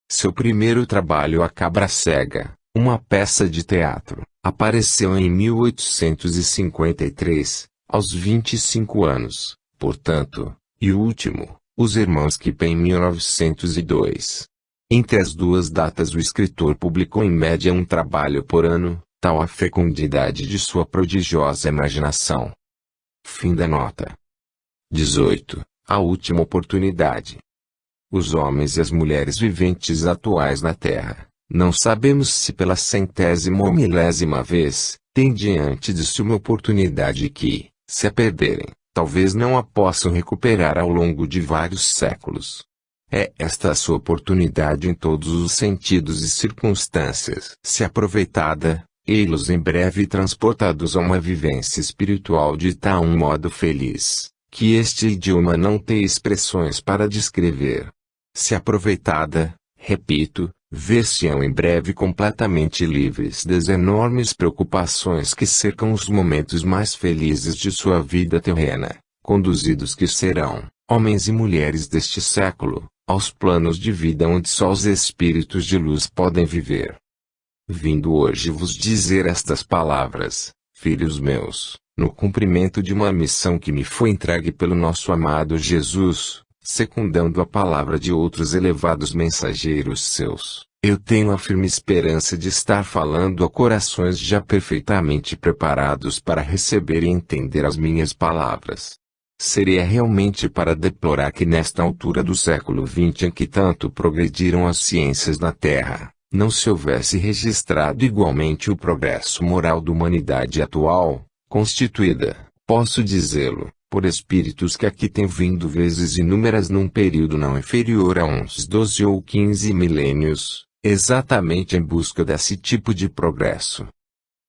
Seu primeiro trabalho A Cabra Cega, uma peça de teatro, apareceu em 1853, aos 25 anos, portanto, e o último, Os Irmãos Kippen em 1902. Entre as duas datas o escritor publicou em média um trabalho por ano, tal a fecundidade de sua prodigiosa imaginação. Fim da nota. 18. A última oportunidade. Os homens e as mulheres viventes atuais na Terra, não sabemos se pela 100ª ou 1000ª vez, têm diante de si uma oportunidade que, se a perderem, talvez não a possam recuperar ao longo de vários séculos. É esta a sua oportunidade em todos os sentidos e circunstâncias. Se aproveitada, ei-los em breve transportados a uma vivência espiritual de tal modo feliz, que este idioma não tem expressões para descrever. Se aproveitada, repito, ver-se-ão em breve completamente livres das enormes preocupações que cercam os momentos mais felizes de sua vida terrena, conduzidos que serão, homens e mulheres deste século, aos planos de vida onde só os espíritos de luz podem viver. Vindo hoje vos dizer estas palavras, filhos meus, no cumprimento de uma missão que me foi entregue pelo nosso amado Jesus, secundando a palavra de outros elevados mensageiros seus, eu tenho a firme esperança de estar falando a corações já perfeitamente preparados para receber e entender as minhas palavras. Seria realmente para deplorar que nesta altura do século XX em que tanto progrediram as ciências na Terra, não se houvesse registrado igualmente o progresso moral da humanidade atual, constituída, posso dizê-lo, por espíritos que aqui têm vindo vezes inúmeras num período não inferior a uns 12 ou 15 milênios, exatamente em busca desse tipo de progresso.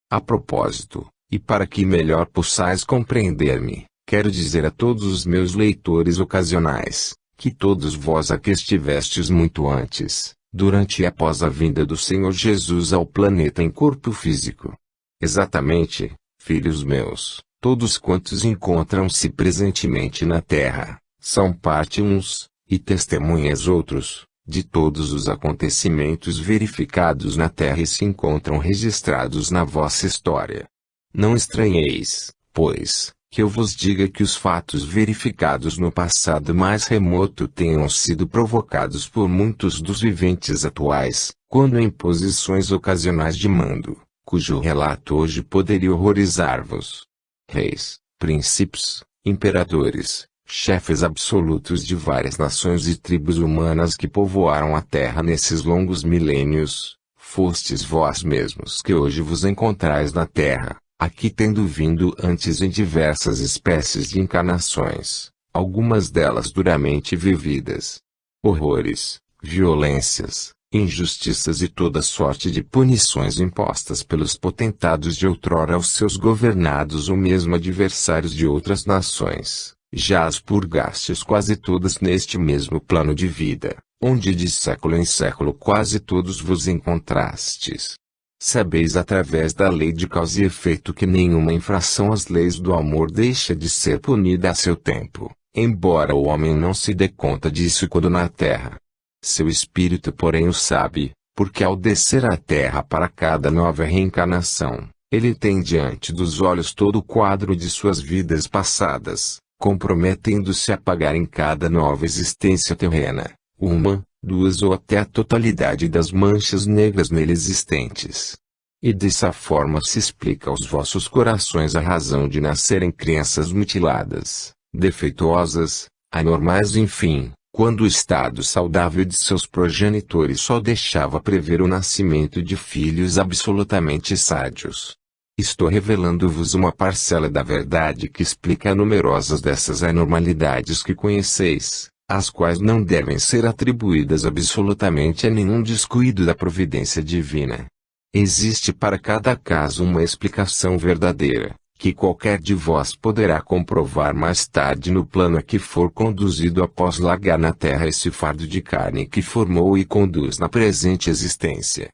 A propósito, e para que melhor possais compreender-me, quero dizer a todos os meus leitores ocasionais, que todos vós aqui estivestes muito antes, durante e após a vinda do Senhor Jesus ao planeta em corpo físico. Exatamente, filhos meus, todos quantos encontram-se presentemente na Terra, são parte uns, e testemunhas outros, de todos os acontecimentos verificados na Terra e se encontram registrados na vossa história. Não estranheis, pois, que eu vos diga que os fatos verificados no passado mais remoto tenham sido provocados por muitos dos viventes atuais, quando em posições ocasionais de mando, cujo relato hoje poderia horrorizar-vos. Reis, príncipes, imperadores, chefes absolutos de várias nações e tribos humanas que povoaram a terra nesses longos milênios, fostes vós mesmos que hoje vos encontrais na terra, aqui tendo vindo antes em diversas espécies de encarnações, algumas delas duramente vividas. Horrores, violências, injustiças e toda sorte de punições impostas pelos potentados de outrora aos seus governados ou mesmo adversários de outras nações, já as purgastes quase todas neste mesmo plano de vida, onde de século em século quase todos vos encontrastes. Sabeis através da lei de causa e efeito que nenhuma infração às leis do amor deixa de ser punida a seu tempo, embora o homem não se dê conta disso quando na terra. Seu espírito porém o sabe, porque ao descer à terra para cada nova reencarnação, ele tem diante dos olhos todo o quadro de suas vidas passadas, comprometendo-se a pagar em cada nova existência terrena, uma, duas ou até a totalidade das manchas negras nele existentes. E dessa forma se explica aos vossos corações a razão de nascerem crianças mutiladas, defeituosas, anormais enfim, quando o estado saudável de seus progenitores só deixava prever o nascimento de filhos absolutamente sádios. Estou revelando-vos uma parcela da verdade que explica numerosas dessas anormalidades que conheceis, as quais não devem ser atribuídas absolutamente a nenhum descuido da providência divina. Existe para cada caso uma explicação verdadeira, que qualquer de vós poderá comprovar mais tarde no plano a que for conduzido após largar na terra esse fardo de carne que formou e conduz na presente existência.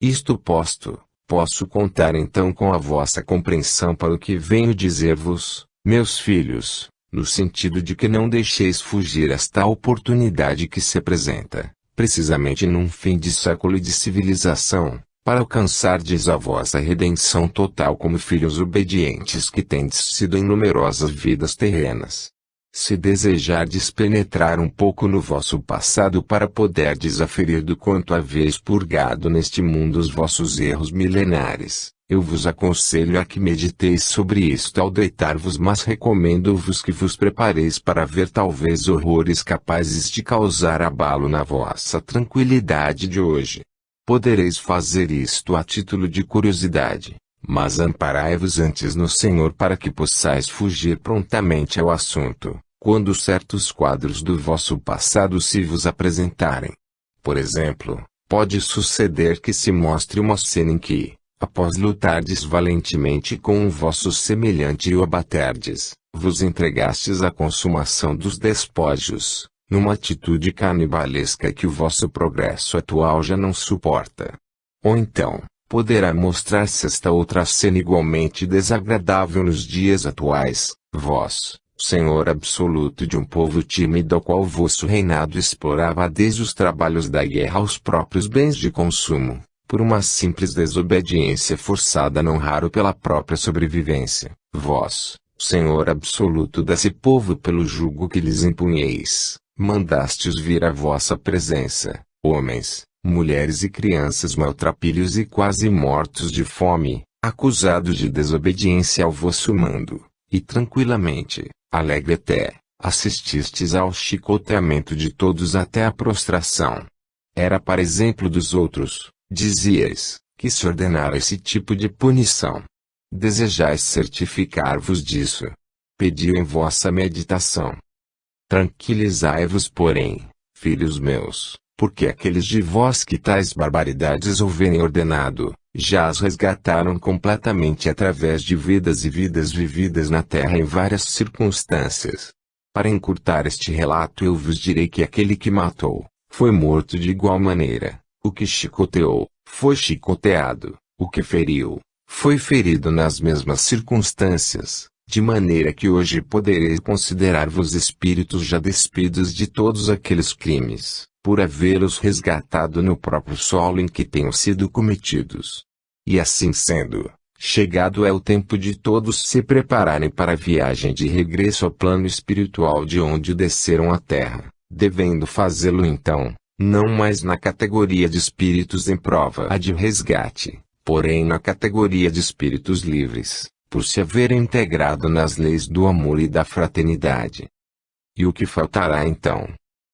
Isto posto, posso contar então com a vossa compreensão para o que venho dizer-vos, meus filhos, no sentido de que não deixeis fugir esta oportunidade que se apresenta, precisamente num fim de século e de civilização, para alcançardes a vossa redenção total como filhos obedientes que tendes sido em numerosas vidas terrenas. Se desejardes penetrar um pouco no vosso passado para poderdes aferir do quanto haveis purgado neste mundo os vossos erros milenares, eu vos aconselho a que mediteis sobre isto ao deitar-vos, mas recomendo-vos que vos prepareis para ver talvez horrores capazes de causar abalo na vossa tranquilidade de hoje. Podereis fazer isto a título de curiosidade, mas amparai-vos antes no Senhor para que possais fugir prontamente ao assunto, quando certos quadros do vosso passado se vos apresentarem. Por exemplo, pode suceder que se mostre uma cena em que, após lutardes valentemente com um vosso semelhante e o abaterdes, vos entregastes à consumação dos despojos, numa atitude canibalesca que o vosso progresso atual já não suporta. Ou então, poderá mostrar-se esta outra cena igualmente desagradável nos dias atuais, vós, Senhor absoluto de um povo tímido ao qual o vosso reinado explorava desde os trabalhos da guerra aos próprios bens de consumo, por uma simples desobediência forçada não raro pela própria sobrevivência, vós, Senhor absoluto desse povo pelo jugo que lhes impunheis, mandastes vir à vossa presença, homens, mulheres e crianças maltrapilhos e quase mortos de fome, acusados de desobediência ao vosso mando, e tranquilamente, alegre até, assististes ao chicoteamento de todos até a prostração. Era para exemplo dos outros, dizíeis, que se ordenara esse tipo de punição. Desejais certificar-vos disso. Pedi-o em vossa meditação. Tranquilizai-vos, porém, filhos meus, porque aqueles de vós que tais barbaridades houverem ordenado, já as resgataram completamente através de vidas e vidas vividas na terra em várias circunstâncias. Para encurtar este relato eu vos direi que aquele que matou, foi morto de igual maneira, o que chicoteou, foi chicoteado, o que feriu, foi ferido nas mesmas circunstâncias, de maneira que hoje podereis considerar-vos espíritos já despidos de todos aqueles crimes, por havê-los resgatado no próprio solo em que tenham sido cometidos. E assim sendo, chegado é o tempo de todos se prepararem para a viagem de regresso ao plano espiritual de onde desceram à terra, devendo fazê-lo então, não mais na categoria de espíritos em prova de resgate, porém na categoria de espíritos livres, por se haverem integrado nas leis do amor e da fraternidade. E o que faltará então?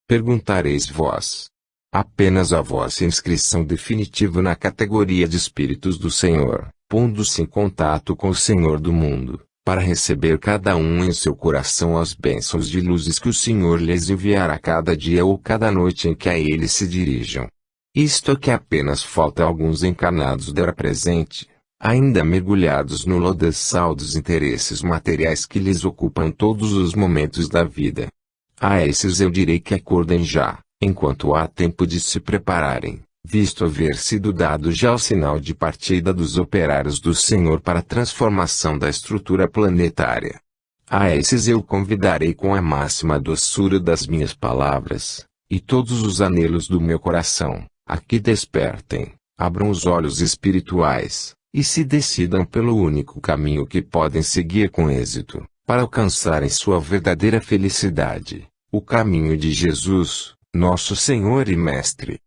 Perguntareis vós. Apenas a vossa inscrição definitiva na categoria de espíritos do Senhor, pondo-se em contato com o Senhor do mundo, para receber cada um em seu coração as bênçãos de luzes que o Senhor lhes enviará cada dia ou cada noite em que a ele se dirijam. Isto é que apenas falta alguns encarnados dar presente, ainda mergulhados no lodaçal dos interesses materiais que lhes ocupam todos os momentos da vida. A esses eu direi que acordem já, enquanto há tempo de se prepararem, visto haver sido dado já o sinal de partida dos operários do Senhor para a transformação da estrutura planetária. A esses eu convidarei com a máxima doçura das minhas palavras, e todos os anelos do meu coração, a que despertem, abram os olhos espirituais, e se decidam pelo único caminho que podem seguir com êxito, para alcançarem sua verdadeira felicidade, o caminho de Jesus, nosso Senhor e Mestre.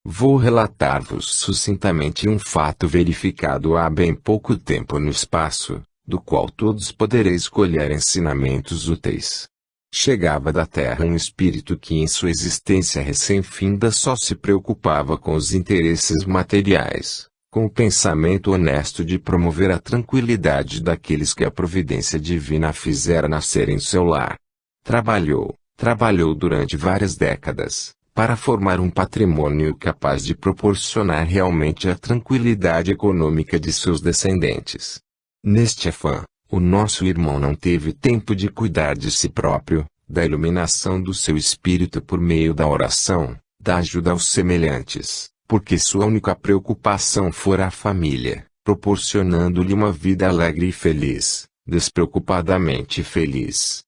Vou relatar-vos sucintamente um fato verificado há bem pouco tempo no espaço, do qual todos podereis colher ensinamentos úteis. Chegava da Terra um espírito que em sua existência recém-finda só se preocupava com os interesses materiais, com o pensamento honesto de promover a tranquilidade daqueles que a providência divina fizera nascer em seu lar. Trabalhou durante várias décadas, para formar um patrimônio capaz de proporcionar realmente a tranquilidade econômica de seus descendentes. Neste afã, o nosso irmão não teve tempo de cuidar de si próprio, da iluminação do seu espírito por meio da oração, da ajuda aos semelhantes, porque sua única preocupação fora a família, proporcionando-lhe uma vida alegre e feliz, despreocupadamente feliz.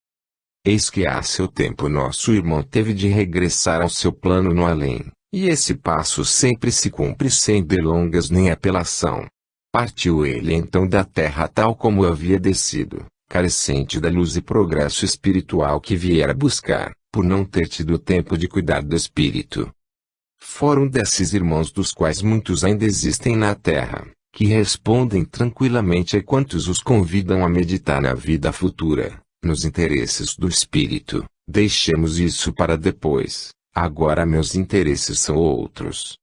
Eis que a seu tempo nosso irmão teve de regressar ao seu plano no além, e esse passo sempre se cumpre sem delongas nem apelação. Partiu ele então da terra tal como havia descido, carecente da luz e progresso espiritual que viera buscar, por não ter tido tempo de cuidar do espírito. Foram desses irmãos dos quais muitos ainda existem na terra, que respondem tranquilamente a quantos os convidam a meditar na vida futura, nos interesses do espírito. Deixemos isso para depois, agora meus interesses são outros.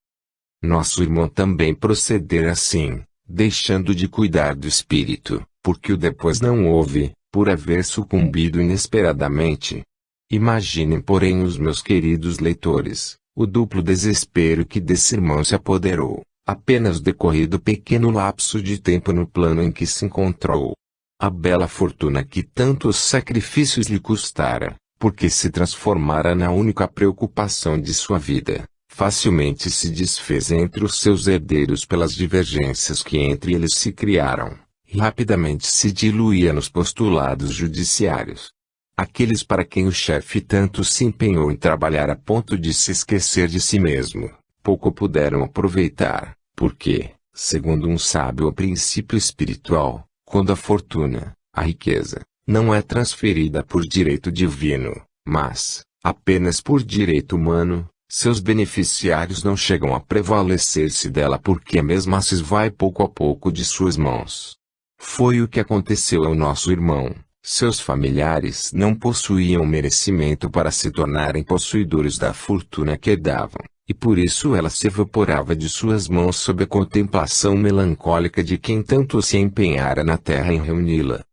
Nosso irmão também proceder assim, deixando de cuidar do espírito, porque o depois não houve, por haver sucumbido inesperadamente. Imaginem porém os meus queridos leitores, o duplo desespero que desse irmão se apoderou, apenas decorrido pequeno lapso de tempo no plano em que se encontrou. A bela fortuna que tantos sacrifícios lhe custara, porque se transformara na única preocupação de sua vida, facilmente se desfez entre os seus herdeiros pelas divergências que entre eles se criaram, e rapidamente se diluía nos postulados judiciários. Aqueles para quem o chefe tanto se empenhou em trabalhar a ponto de se esquecer de si mesmo, pouco puderam aproveitar, porque, segundo um sábio princípio espiritual, quando a fortuna, a riqueza, não é transferida por direito divino, mas, apenas por direito humano, seus beneficiários não chegam a prevalecer-se dela porque a mesma se esvai pouco a pouco de suas mãos. Foi o que aconteceu ao nosso irmão. Seus familiares não possuíam merecimento para se tornarem possuidores da fortuna que davam, e por isso ela se evaporava de suas mãos sob a contemplação melancólica de quem tanto se empenhara na terra em reuni-la.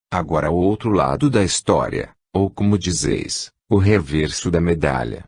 Agora o outro lado da história, ou como dizeis, o reverso da medalha.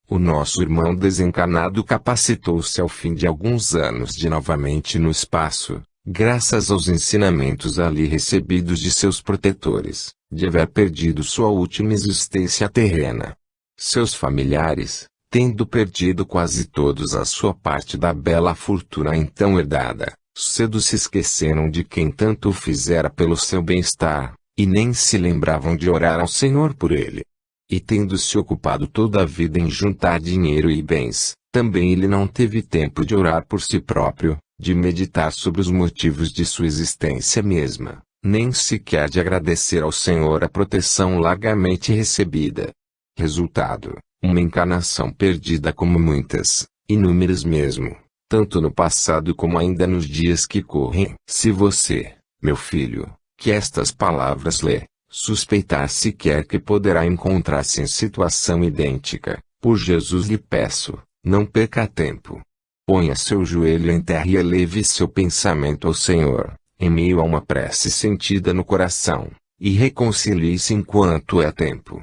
O nosso irmão desencarnado capacitou-se ao fim de alguns anos de novamente no espaço, graças aos ensinamentos ali recebidos de seus protetores, de haver perdido sua última existência terrena. Seus familiares, tendo perdido quase todos a sua parte da bela fortuna então herdada, cedo se esqueceram de quem tanto o fizera pelo seu bem-estar, e nem se lembravam de orar ao Senhor por ele. E tendo se ocupado toda a vida em juntar dinheiro e bens, também ele não teve tempo de orar por si próprio, de meditar sobre os motivos de sua existência mesma, nem sequer de agradecer ao Senhor a proteção largamente recebida. Resultado, uma encarnação perdida como muitas, inúmeras mesmo, tanto no passado como ainda nos dias que correm. Se você, meu filho, que estas palavras lê, suspeitar sequer que poderá encontrar-se em situação idêntica, por Jesus lhe peço, não perca tempo. Ponha seu joelho em terra e eleve seu pensamento ao Senhor, em meio a uma prece sentida no coração, e reconcilie-se enquanto é tempo.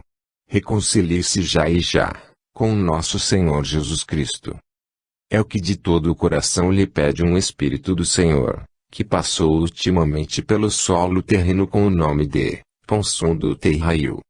Reconcilie-se já e já, com o nosso Senhor Jesus Cristo. É o que de todo o coração lhe pede um Espírito do Senhor, que passou ultimamente pelo solo terreno com o nome de Ponson do Terrail.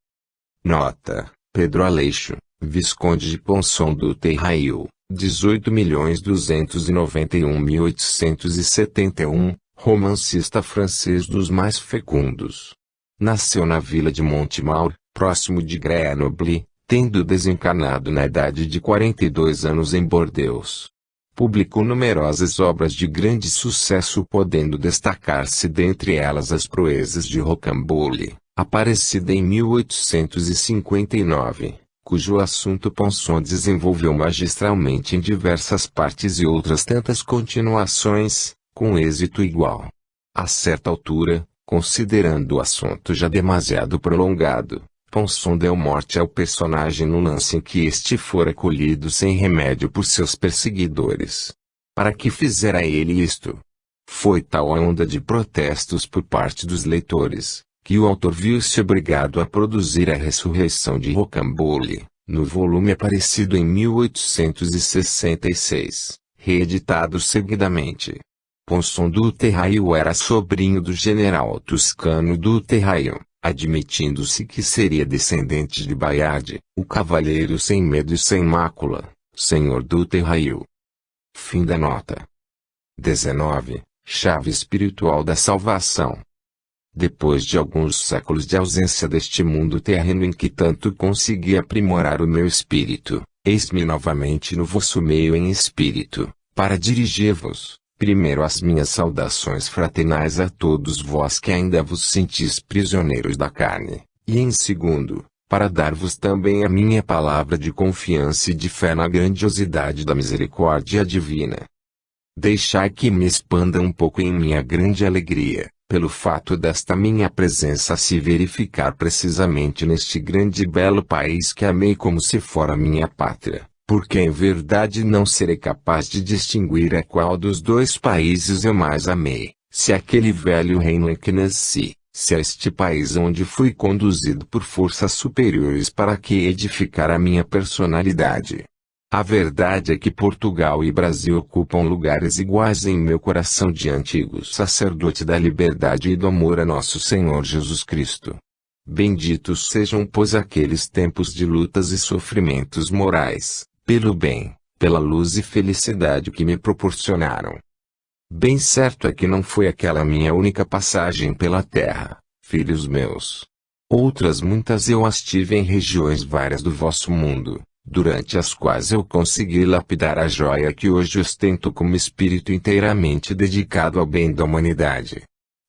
Nota: Pedro Aleixo, Visconde de Ponson do Terrail, 18.291.871, romancista francês dos mais fecundos. Nasceu na vila de Montemar, próximo de Grenoble, tendo desencarnado na idade de 42 anos em Bordeaux. Publicou numerosas obras de grande sucesso, podendo destacar-se dentre elas as proezas de Rocambole, aparecida em 1859, cujo assunto Ponson desenvolveu magistralmente em diversas partes e outras tantas continuações, com êxito igual. A certa altura, considerando o assunto já demasiado prolongado, Ponson deu morte ao personagem no lance em que este fora colhido sem remédio por seus perseguidores. Para que fizera ele isto? Foi tal a onda de protestos por parte dos leitores, que o autor viu-se obrigado a produzir a ressurreição de Rocambole, no volume aparecido em 1866, reeditado seguidamente. Ponson do Terrail era sobrinho do general Toscano do Terrail, admitindo-se que seria descendente de Bayard, o cavaleiro sem medo e sem mácula, senhor do Terrail. Fim da nota. 19. Chave espiritual da salvação. Depois de alguns séculos de ausência deste mundo terreno em que tanto consegui aprimorar o meu espírito, eis-me novamente no vosso meio em espírito, para dirigir-vos, primeiro as minhas saudações fraternais a todos vós que ainda vos sentis prisioneiros da carne, e em segundo, para dar-vos também a minha palavra de confiança e de fé na grandiosidade da misericórdia divina. Deixai que me expanda um pouco em minha grande alegria, pelo fato desta minha presença se verificar precisamente neste grande e belo país que amei como se fora minha pátria, porque em verdade não serei capaz de distinguir a qual dos dois países eu mais amei, se aquele velho reino em que nasci, se este país onde fui conduzido por forças superiores para que edificar a minha personalidade. A verdade é que Portugal e Brasil ocupam lugares iguais em meu coração de antigo sacerdote da liberdade e do amor a nosso Senhor Jesus Cristo. Benditos sejam pois aqueles tempos de lutas e sofrimentos morais, pelo bem, pela luz e felicidade que me proporcionaram. Bem certo é que não foi aquela minha única passagem pela terra, filhos meus. Outras muitas eu as tive em regiões várias do vosso mundo, durante as quais eu consegui lapidar a joia que hoje ostento como espírito inteiramente dedicado ao bem da humanidade.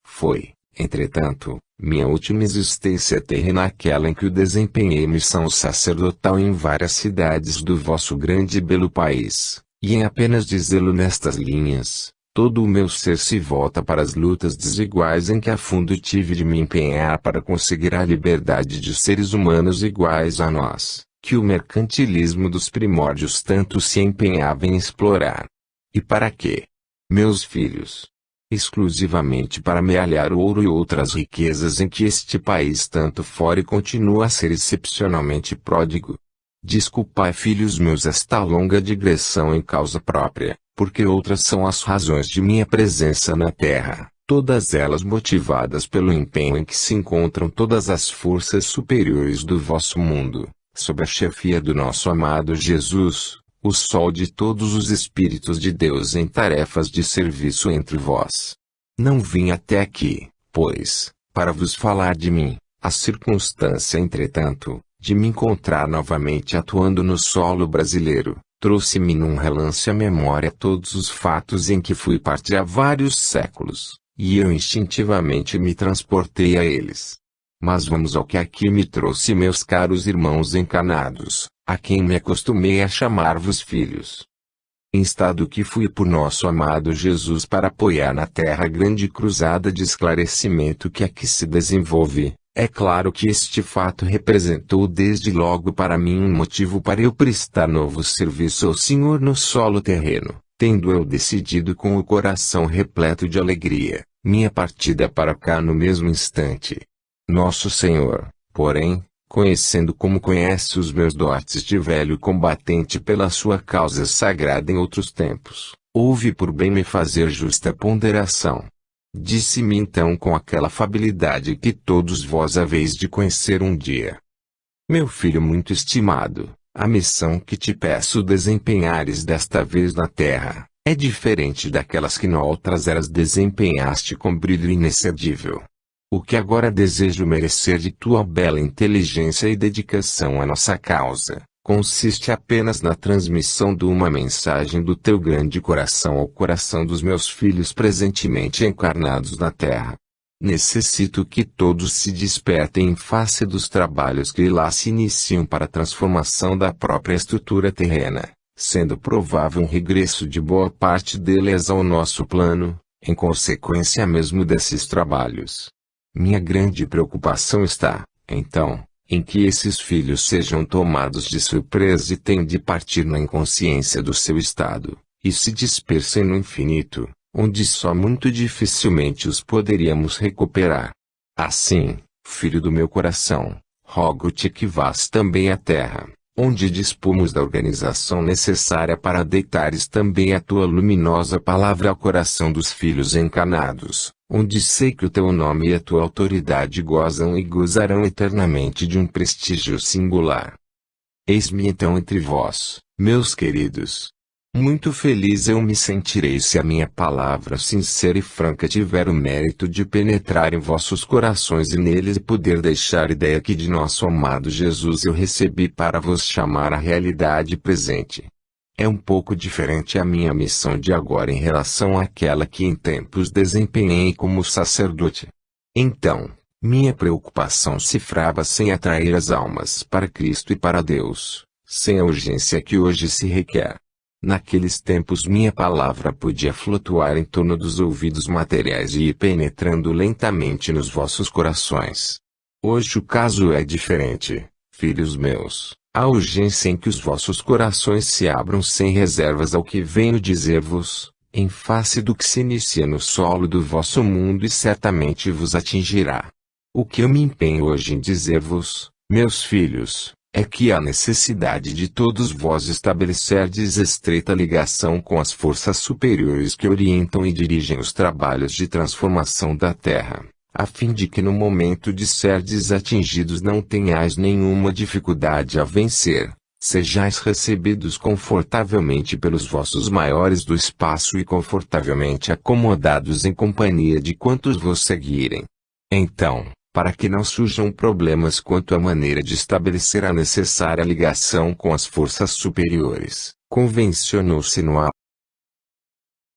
Foi, entretanto, minha última existência terrena aquela em que eu desempenhei missão sacerdotal em várias cidades do vosso grande e belo país, e em apenas dizê-lo nestas linhas, todo o meu ser se volta para as lutas desiguais em que a fundo tive de me empenhar para conseguir a liberdade de seres humanos iguais a nós, que o mercantilismo dos primórdios tanto se empenhava em explorar. E para quê? Meus filhos? Exclusivamente para amealhar o ouro e outras riquezas em que este país tanto fora e continua a ser excepcionalmente pródigo. Desculpai, filhos meus, esta longa digressão em causa própria, porque outras são as razões de minha presença na terra, todas elas motivadas pelo empenho em que se encontram todas as forças superiores do vosso mundo, sob a chefia do nosso amado Jesus, o sol de todos os Espíritos de Deus em tarefas de serviço entre vós. Não vim até aqui, pois, para vos falar de mim, a circunstância, entretanto, de me encontrar novamente atuando no solo brasileiro, trouxe-me num relance à memória todos os fatos em que fui parte há vários séculos, e eu instintivamente me transportei a eles. Mas vamos ao que aqui me trouxe, meus caros irmãos encarnados, a quem me acostumei a chamar-vos filhos. Instado que fui por nosso amado Jesus para apoiar na terra a grande cruzada de esclarecimento que aqui se desenvolve, é claro que este fato representou desde logo para mim um motivo para eu prestar novo serviço ao Senhor no solo terreno, tendo eu decidido com o coração repleto de alegria, minha partida para cá no mesmo instante. Nosso Senhor, porém, conhecendo como conhece os meus dotes de velho combatente pela sua causa sagrada em outros tempos, houve por bem me fazer justa ponderação. Disse-me então com aquela afabilidade que todos vós haveis de conhecer um dia: meu filho muito estimado, a missão que te peço desempenhares desta vez na terra, é diferente daquelas que noutras eras desempenhaste com brilho inexcedível. O que agora desejo merecer de tua bela inteligência e dedicação à nossa causa, consiste apenas na transmissão de uma mensagem do teu grande coração ao coração dos meus filhos presentemente encarnados na terra. Necessito que todos se despertem em face dos trabalhos que lá se iniciam para a transformação da própria estrutura terrena, sendo provável um regresso de boa parte deles ao nosso plano, em consequência mesmo desses trabalhos. Minha grande preocupação está, então, em que esses filhos sejam tomados de surpresa e tenham de partir na inconsciência do seu estado, e se dispersem no infinito, onde só muito dificilmente os poderíamos recuperar. Assim, filho do meu coração, rogo-te que vás também à terra, onde dispomos da organização necessária para deitares também a tua luminosa palavra ao coração dos filhos encarnados, onde sei que o teu nome e a tua autoridade gozam e gozarão eternamente de um prestígio singular. Eis-me então entre vós, meus queridos. Muito feliz eu me sentirei se a minha palavra sincera e franca tiver o mérito de penetrar em vossos corações e neles poder deixar ideia que de nosso amado Jesus eu recebi para vos chamar à realidade presente. É um pouco diferente a minha missão de agora em relação àquela que em tempos desempenhei como sacerdote. Então, minha preocupação cifrava-se em atrair as almas para Cristo e para Deus, sem a urgência que hoje se requer. Naqueles tempos minha palavra podia flutuar em torno dos ouvidos materiais e ir penetrando lentamente nos vossos corações. Hoje o caso é diferente, filhos meus. A urgência em que os vossos corações se abram sem reservas ao que venho dizer-vos, em face do que se inicia no solo do vosso mundo e certamente vos atingirá. O que eu me empenho hoje em dizer-vos, meus filhos, é que há necessidade de todos vós estabelecerdes estreita ligação com as forças superiores que orientam e dirigem os trabalhos de transformação da terra, a fim de que no momento de serdes atingidos não tenhais nenhuma dificuldade a vencer, sejais recebidos confortavelmente pelos vossos maiores do espaço e confortavelmente acomodados em companhia de quantos vos seguirem. Então, para que não surjam problemas quanto à maneira de estabelecer a necessária ligação com as forças superiores, convencionou-se no